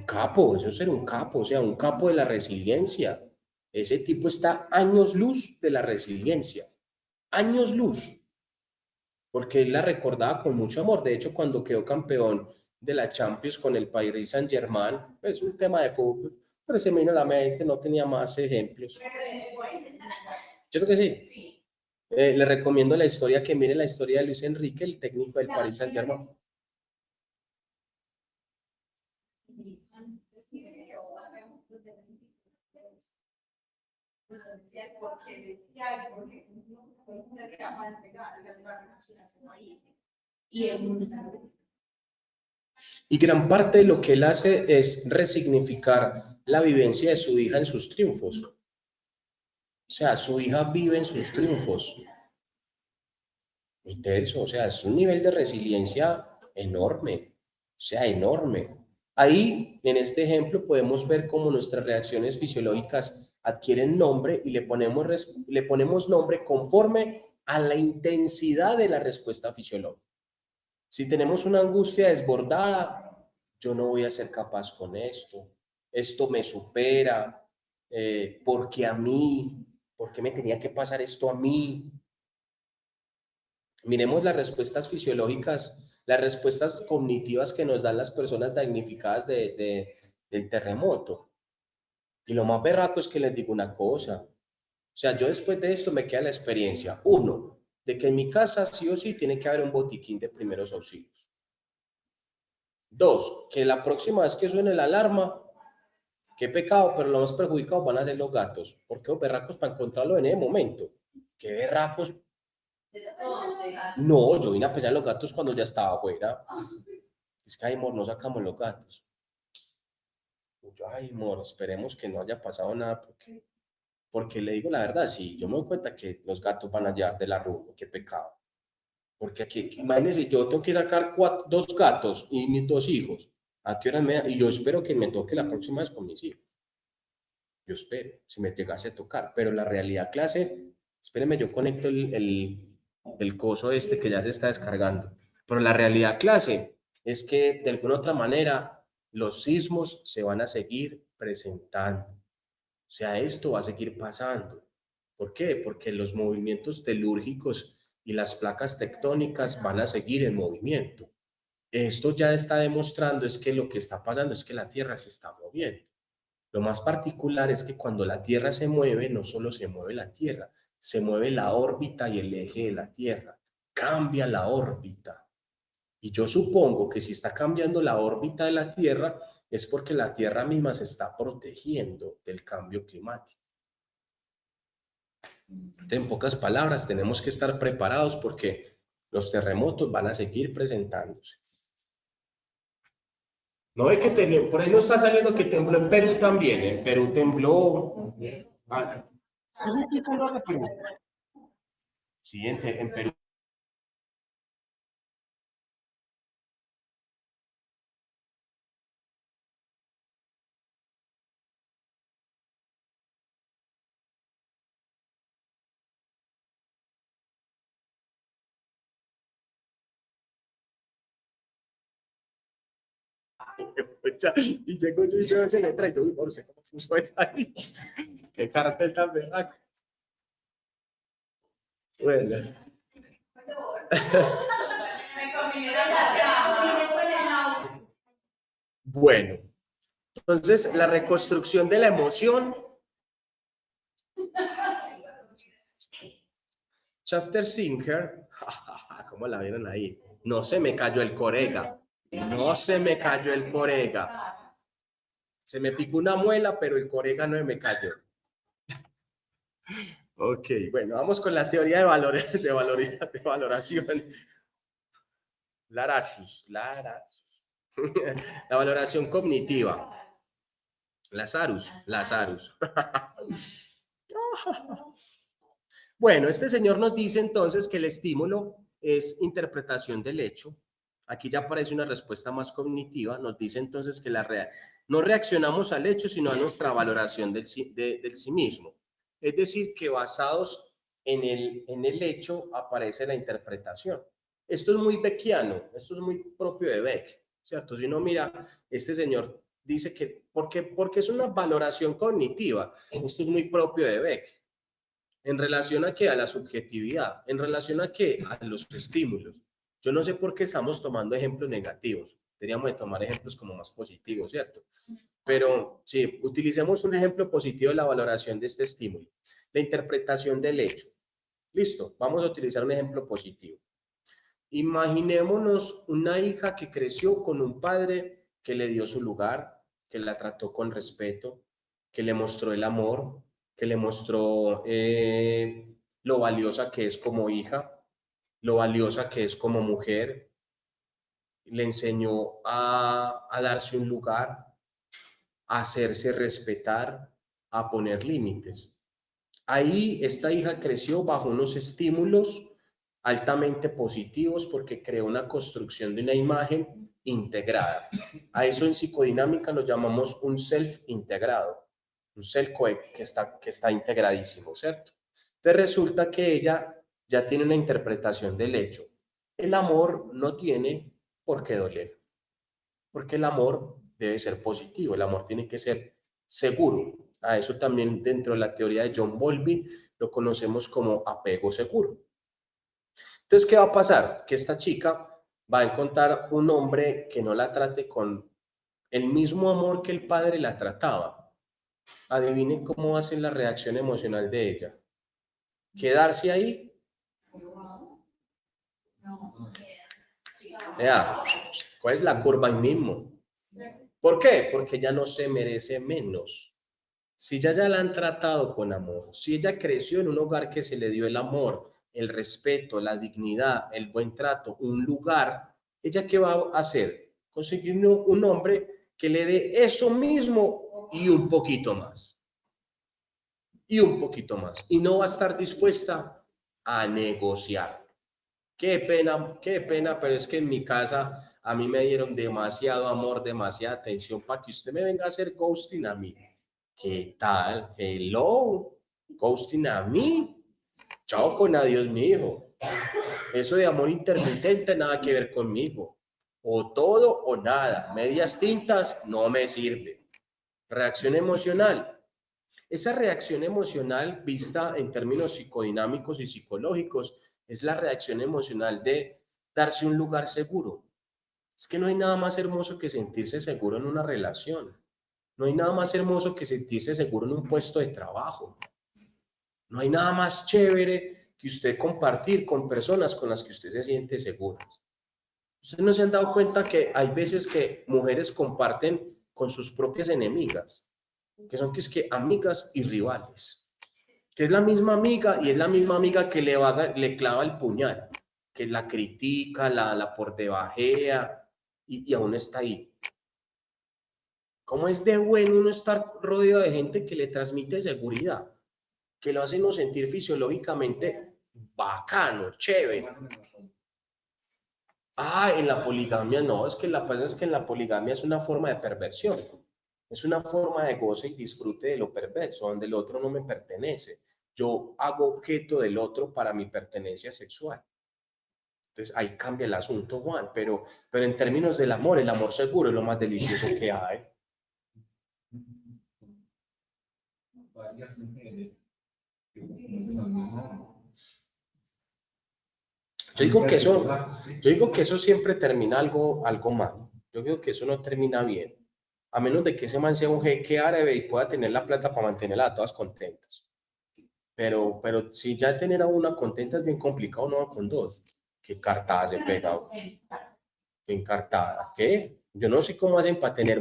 capo, eso es ser un capo, o sea, un capo de la resiliencia. Ese tipo está años luz de la resiliencia, años luz, porque él la recordaba con mucho amor. De hecho, cuando quedó campeón de la Champions con el Paris Saint-Germain, pues un tema de fútbol, pero se me vino a la mente, no tenía más ejemplos. ¿Cierto que sí? Sí. Le recomiendo la historia, que mire la historia de Luis Enrique, el técnico del Paris Saint-Germain. Y gran parte de lo que él hace es resignificar la vivencia de su hija en sus triunfos. O sea, su hija vive en sus triunfos. Muy intenso, o sea, es un nivel de resiliencia enorme, o sea, enorme. Ahí, en este ejemplo, podemos ver cómo nuestras reacciones fisiológicas adquieren nombre y le ponemos nombre conforme a la intensidad de la respuesta fisiológica. Si tenemos una angustia desbordada, yo no voy a ser capaz con esto me supera, porque a mí, ¿por qué me tenía que pasar esto a mí? Miremos las respuestas fisiológicas, las respuestas cognitivas que nos dan las personas damnificadas del terremoto. Y lo más berraco es que les digo una cosa. O sea, yo después de esto me queda la experiencia. Uno, de que en mi casa sí o sí tiene que haber un botiquín de primeros auxilios. Dos, que la próxima vez que suene la alarma, qué pecado, pero los más perjudicados van a ser los gatos. Porque los berracos para encontrarlo en ese momento. Qué berracos. No, yo vine a pelear los gatos cuando ya estaba afuera. Es que, ay, amor, no sacamos los gatos. Yo, ay, amor, esperemos que no haya pasado nada, porque le digo la verdad, sí, yo me doy cuenta que los gatos van a llevar de la rumbo, qué pecado. Porque aquí, imagínense, yo tengo que sacar dos gatos y mis dos hijos. ¿A qué hora y yo espero que me toque la próxima vez con mis hijos. Yo espero, si me llegase a tocar. Pero la realidad clase, espérenme, yo conecto el coso este que ya se está descargando. Pero la realidad clase es que de alguna otra manera los sismos se van a seguir presentando. O sea, esto va a seguir pasando. ¿Por qué? Porque los movimientos telúrgicos y las placas tectónicas van a seguir en movimiento. Esto ya está demostrando es que lo que está pasando es que la Tierra se está moviendo. Lo más particular es que cuando la Tierra se mueve, no solo se mueve la Tierra, se mueve la órbita y el eje de la Tierra. Cambia la órbita. Y yo supongo que si está cambiando la órbita de la Tierra, es porque la Tierra misma se está protegiendo del cambio climático. En pocas palabras, tenemos que estar preparados porque los terremotos van a seguir presentándose. No ve que por ahí no está saliendo que tembló en Perú también. En Perú tembló. Ah, ¿eso es el temblor de Perú? Sí, en Perú. Y llegó yo y yo se le traigo, uy, no sé cómo puso eso ahí. Qué cartel tan berraco. Bueno. Bueno, entonces la reconstrucción de la emoción. Schafter-Singer, ¿cómo la vieron ahí? No se me cayó el corega. No se me cayó el corega. Se me picó una muela, pero el corega no me cayó. Ok, bueno, vamos con la teoría de valores, de valoración. Larasus. La valoración cognitiva. Lazarus. Bueno, este señor nos dice entonces que el estímulo es interpretación del hecho. Aquí ya aparece una respuesta más cognitiva. Nos dice entonces que no reaccionamos al hecho, sino a nuestra valoración del sí mismo. Es decir, que basados en el hecho aparece la interpretación. Esto es muy beckiano, esto es muy propio de Beck, ¿cierto? Si uno mira, este señor dice que, porque es una valoración cognitiva, esto es muy propio de Beck. ¿En relación a qué? A la subjetividad. ¿En relación a qué? A los estímulos. Yo no sé por qué estamos tomando ejemplos negativos. Deberíamos de tomar ejemplos como más positivos, ¿cierto? Pero sí, utilicemos un ejemplo positivo de la valoración de este estímulo. La interpretación del hecho. Listo, vamos a utilizar un ejemplo positivo. Imaginémonos una hija que creció con un padre que le dio su lugar, que la trató con respeto, que le mostró el amor, que le mostró lo valiosa que es como hija, lo valiosa que es como mujer, le enseñó a darse un lugar, a hacerse respetar, a poner límites. Ahí esta hija creció bajo unos estímulos altamente positivos porque creó una construcción de una imagen integrada. A eso en psicodinámica lo llamamos un self integrado, un self que está integradísimo, ¿cierto? Entonces resulta que ella ya tiene una interpretación del hecho. El amor no tiene por qué doler, porque el amor debe ser positivo, el amor tiene que ser seguro. A eso también dentro de la teoría de John Bowlby lo conocemos como apego seguro. Entonces, ¿qué va a pasar? Que esta chica va a encontrar un hombre que no la trate con el mismo amor que el padre la trataba. Adivinen cómo va a ser la reacción emocional de ella. ¿Quedarse ahí? Vea, ¿cuál es la curva ahí mismo? ¿Por qué? Porque ella no se merece menos. Si ella ya la han tratado con amor, si ella creció en un hogar que se le dio el amor, el respeto, la dignidad, el buen trato, un lugar, ¿ella qué va a hacer? Conseguir un hombre que le dé eso mismo y un poquito más. Y un poquito más. Y no va a estar dispuesta a negociar. Qué pena, pero es que en mi casa a mí me dieron demasiado amor, demasiada atención para que usted me venga a hacer ghosting a mí. ¿Qué tal? Hello, ghosting a mí. Chao con adiós, mi hijo. Eso de amor intermitente nada que ver conmigo. O todo o nada. Medias tintas no me sirve. Reacción emocional. Esa reacción emocional vista en términos psicodinámicos y psicológicos es la reacción emocional de darse un lugar seguro. Es que no hay nada más hermoso que sentirse seguro en una relación. No hay nada más hermoso que sentirse seguro en un puesto de trabajo. No hay nada más chévere que usted compartir con personas con las que usted se siente seguro. ¿Ustedes no se han dado cuenta que hay veces que mujeres comparten con sus propias enemigas? Que son que es que amigas y rivales. Que es la misma amiga y es la misma amiga que le clava el puñal, que la critica, la por debajea y aún está ahí. ¿Cómo es de bueno uno estar rodeado de gente que le transmite seguridad? Que lo hace uno sentir fisiológicamente bacano, chévere. Ah, en la poligamia no, es que la pasa es que en la poligamia es una forma de perversión, es una forma de goce y disfrute de lo perverso, donde el otro no me pertenece. Yo hago objeto del otro para mi pertenencia sexual. Entonces ahí cambia el asunto, Juan, pero en términos del amor, el amor seguro es lo más delicioso que hay. Varias mujeres. Yo digo que eso siempre termina algo mal. Yo digo que eso no termina bien. A menos de que ese man sea un jeque árabe y pueda tener la plata para mantenerla a todas contentas. Pero si ya tener a una contenta es bien complicado, no con dos. Qué cartada se pega. Qué encartada. ¿Qué? Yo no sé cómo hacen para tener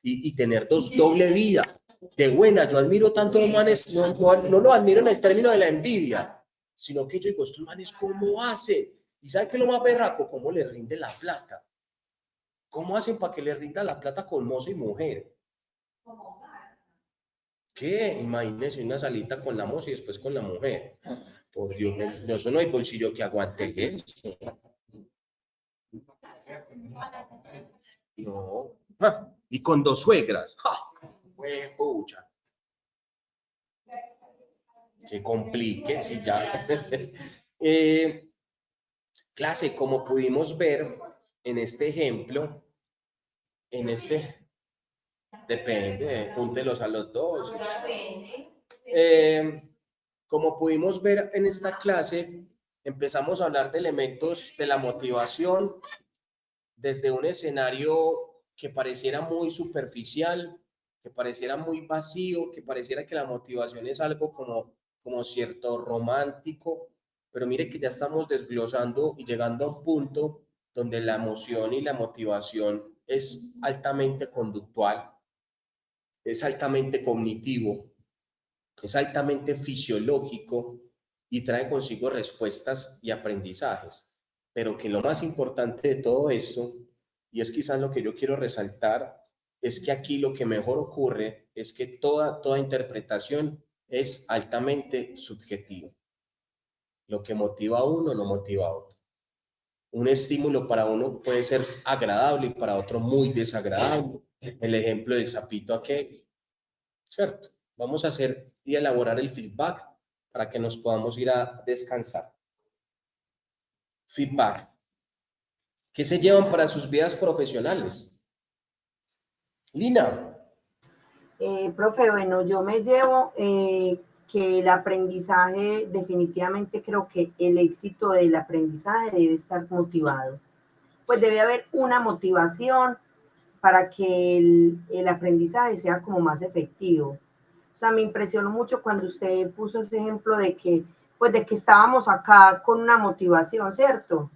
y tener dos doble vida. De buena, yo admiro tanto a los manes, no lo admiro en el término de la envidia, sino que yo digo, estos manes, ¿cómo hacen? ¿Y sabe qué es lo más berraco? ¿Cómo le rinde la plata? ¿Cómo hacen para que le rinda la plata con mozo y mujer? ¿Qué? Imagínese una salita con la moza y después con la mujer. Por Dios, eso no hay bolsillo que aguante eso. No. Y con dos suegras. Pucha. Que complique, si ya. Clase, como pudimos ver en este ejemplo, depende, júntelos a los dos. Como pudimos ver en esta clase, empezamos a hablar de elementos de la motivación desde un escenario que pareciera muy superficial, que pareciera muy vacío, que pareciera que la motivación es algo como cierto romántico, pero mire que ya estamos desglosando y llegando a un punto donde la emoción y la motivación es altamente conductual, es altamente cognitivo, es altamente fisiológico y trae consigo respuestas y aprendizajes. Pero que lo más importante de todo esto, y es quizás lo que yo quiero resaltar, es que aquí lo que mejor ocurre es que toda interpretación es altamente subjetiva. Lo que motiva a uno no motiva a otro. Un estímulo para uno puede ser agradable y para otro muy desagradable. El ejemplo del sapito aquel, ¿cierto? Vamos a hacer y elaborar el feedback para que nos podamos ir a descansar. Feedback. ¿Qué se llevan para sus vidas profesionales? Lina. Profe, bueno, yo me llevo que el aprendizaje, definitivamente creo que el éxito del aprendizaje debe estar motivado. Pues debe haber una motivación para que el aprendizaje sea como más efectivo. O sea, me impresionó mucho cuando usted puso ese ejemplo de que, pues de que estábamos acá con una motivación, ¿cierto?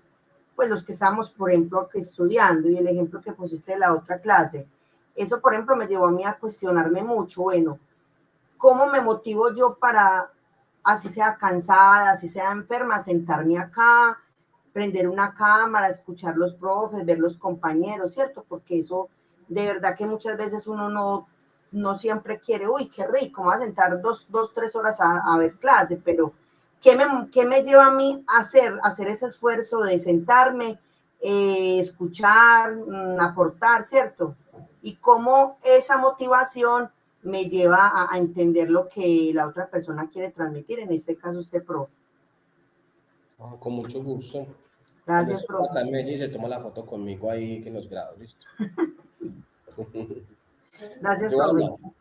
Pues los que estamos, por ejemplo, estudiando y el ejemplo que pusiste de la otra clase. Eso, por ejemplo, me llevó a mí a cuestionarme mucho, bueno, ¿cómo me motivo yo para, así sea cansada, así sea enferma, sentarme acá, prender una cámara, escuchar los profes, ver los compañeros, ¿cierto? Porque eso, de verdad que muchas veces uno no siempre quiere, uy, qué rico, me voy a sentar dos, 3 horas a ver clase, pero ¿qué me lleva a mí a hacer ese esfuerzo de sentarme, escuchar, aportar, ¿cierto? Y cómo esa motivación me lleva a entender lo que la otra persona quiere transmitir, en este caso usted, profe. Con mucho gusto. Cuando Gracias, esté profe. acá en Medellín se toma la foto conmigo ahí que nos grabo, listo. Sí. Gracias, profe. Joana,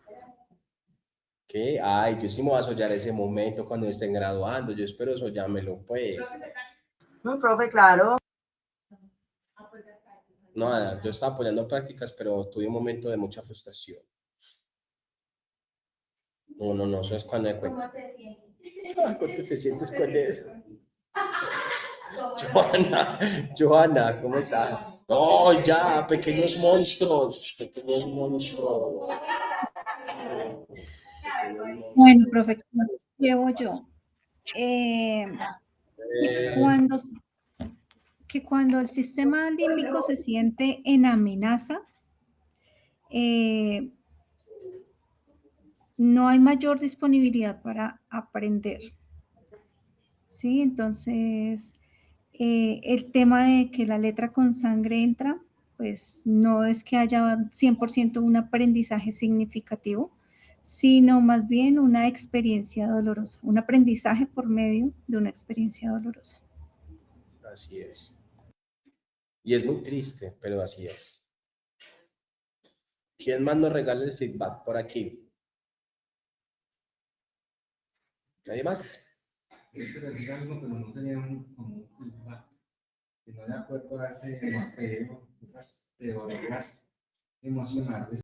¿Qué? Ay, yo sí me voy a soñar ese momento cuando estén graduando. Yo espero soñármelo, pues. No, profe, claro. No, yo estaba apoyando prácticas, pero tuve un momento de mucha frustración. No, eso es cuando me cuenta. ¿Cómo te sientes con él? Johanna, ¿cómo estás? No, ya, pequeños monstruos, pequeños monstruos. Bueno, profe, ¿cómo llevo yo? Que cuando, que cuando el sistema límbico se siente en amenaza, eh, no hay mayor disponibilidad para aprender. ¿Sí? Entonces, el tema de que la letra con sangre entra, pues no es que haya 100% un aprendizaje significativo, sino más bien una experiencia dolorosa, un aprendizaje por medio de una experiencia dolorosa. Así es. Y es muy triste, pero así es. ¿Quién más nos regala el feedback por aquí? ¿Nadie más? Yo quiero decir algo, pero no sería como un feedback. Que no de acuerdo a ese mapeo, esas teorías emocionales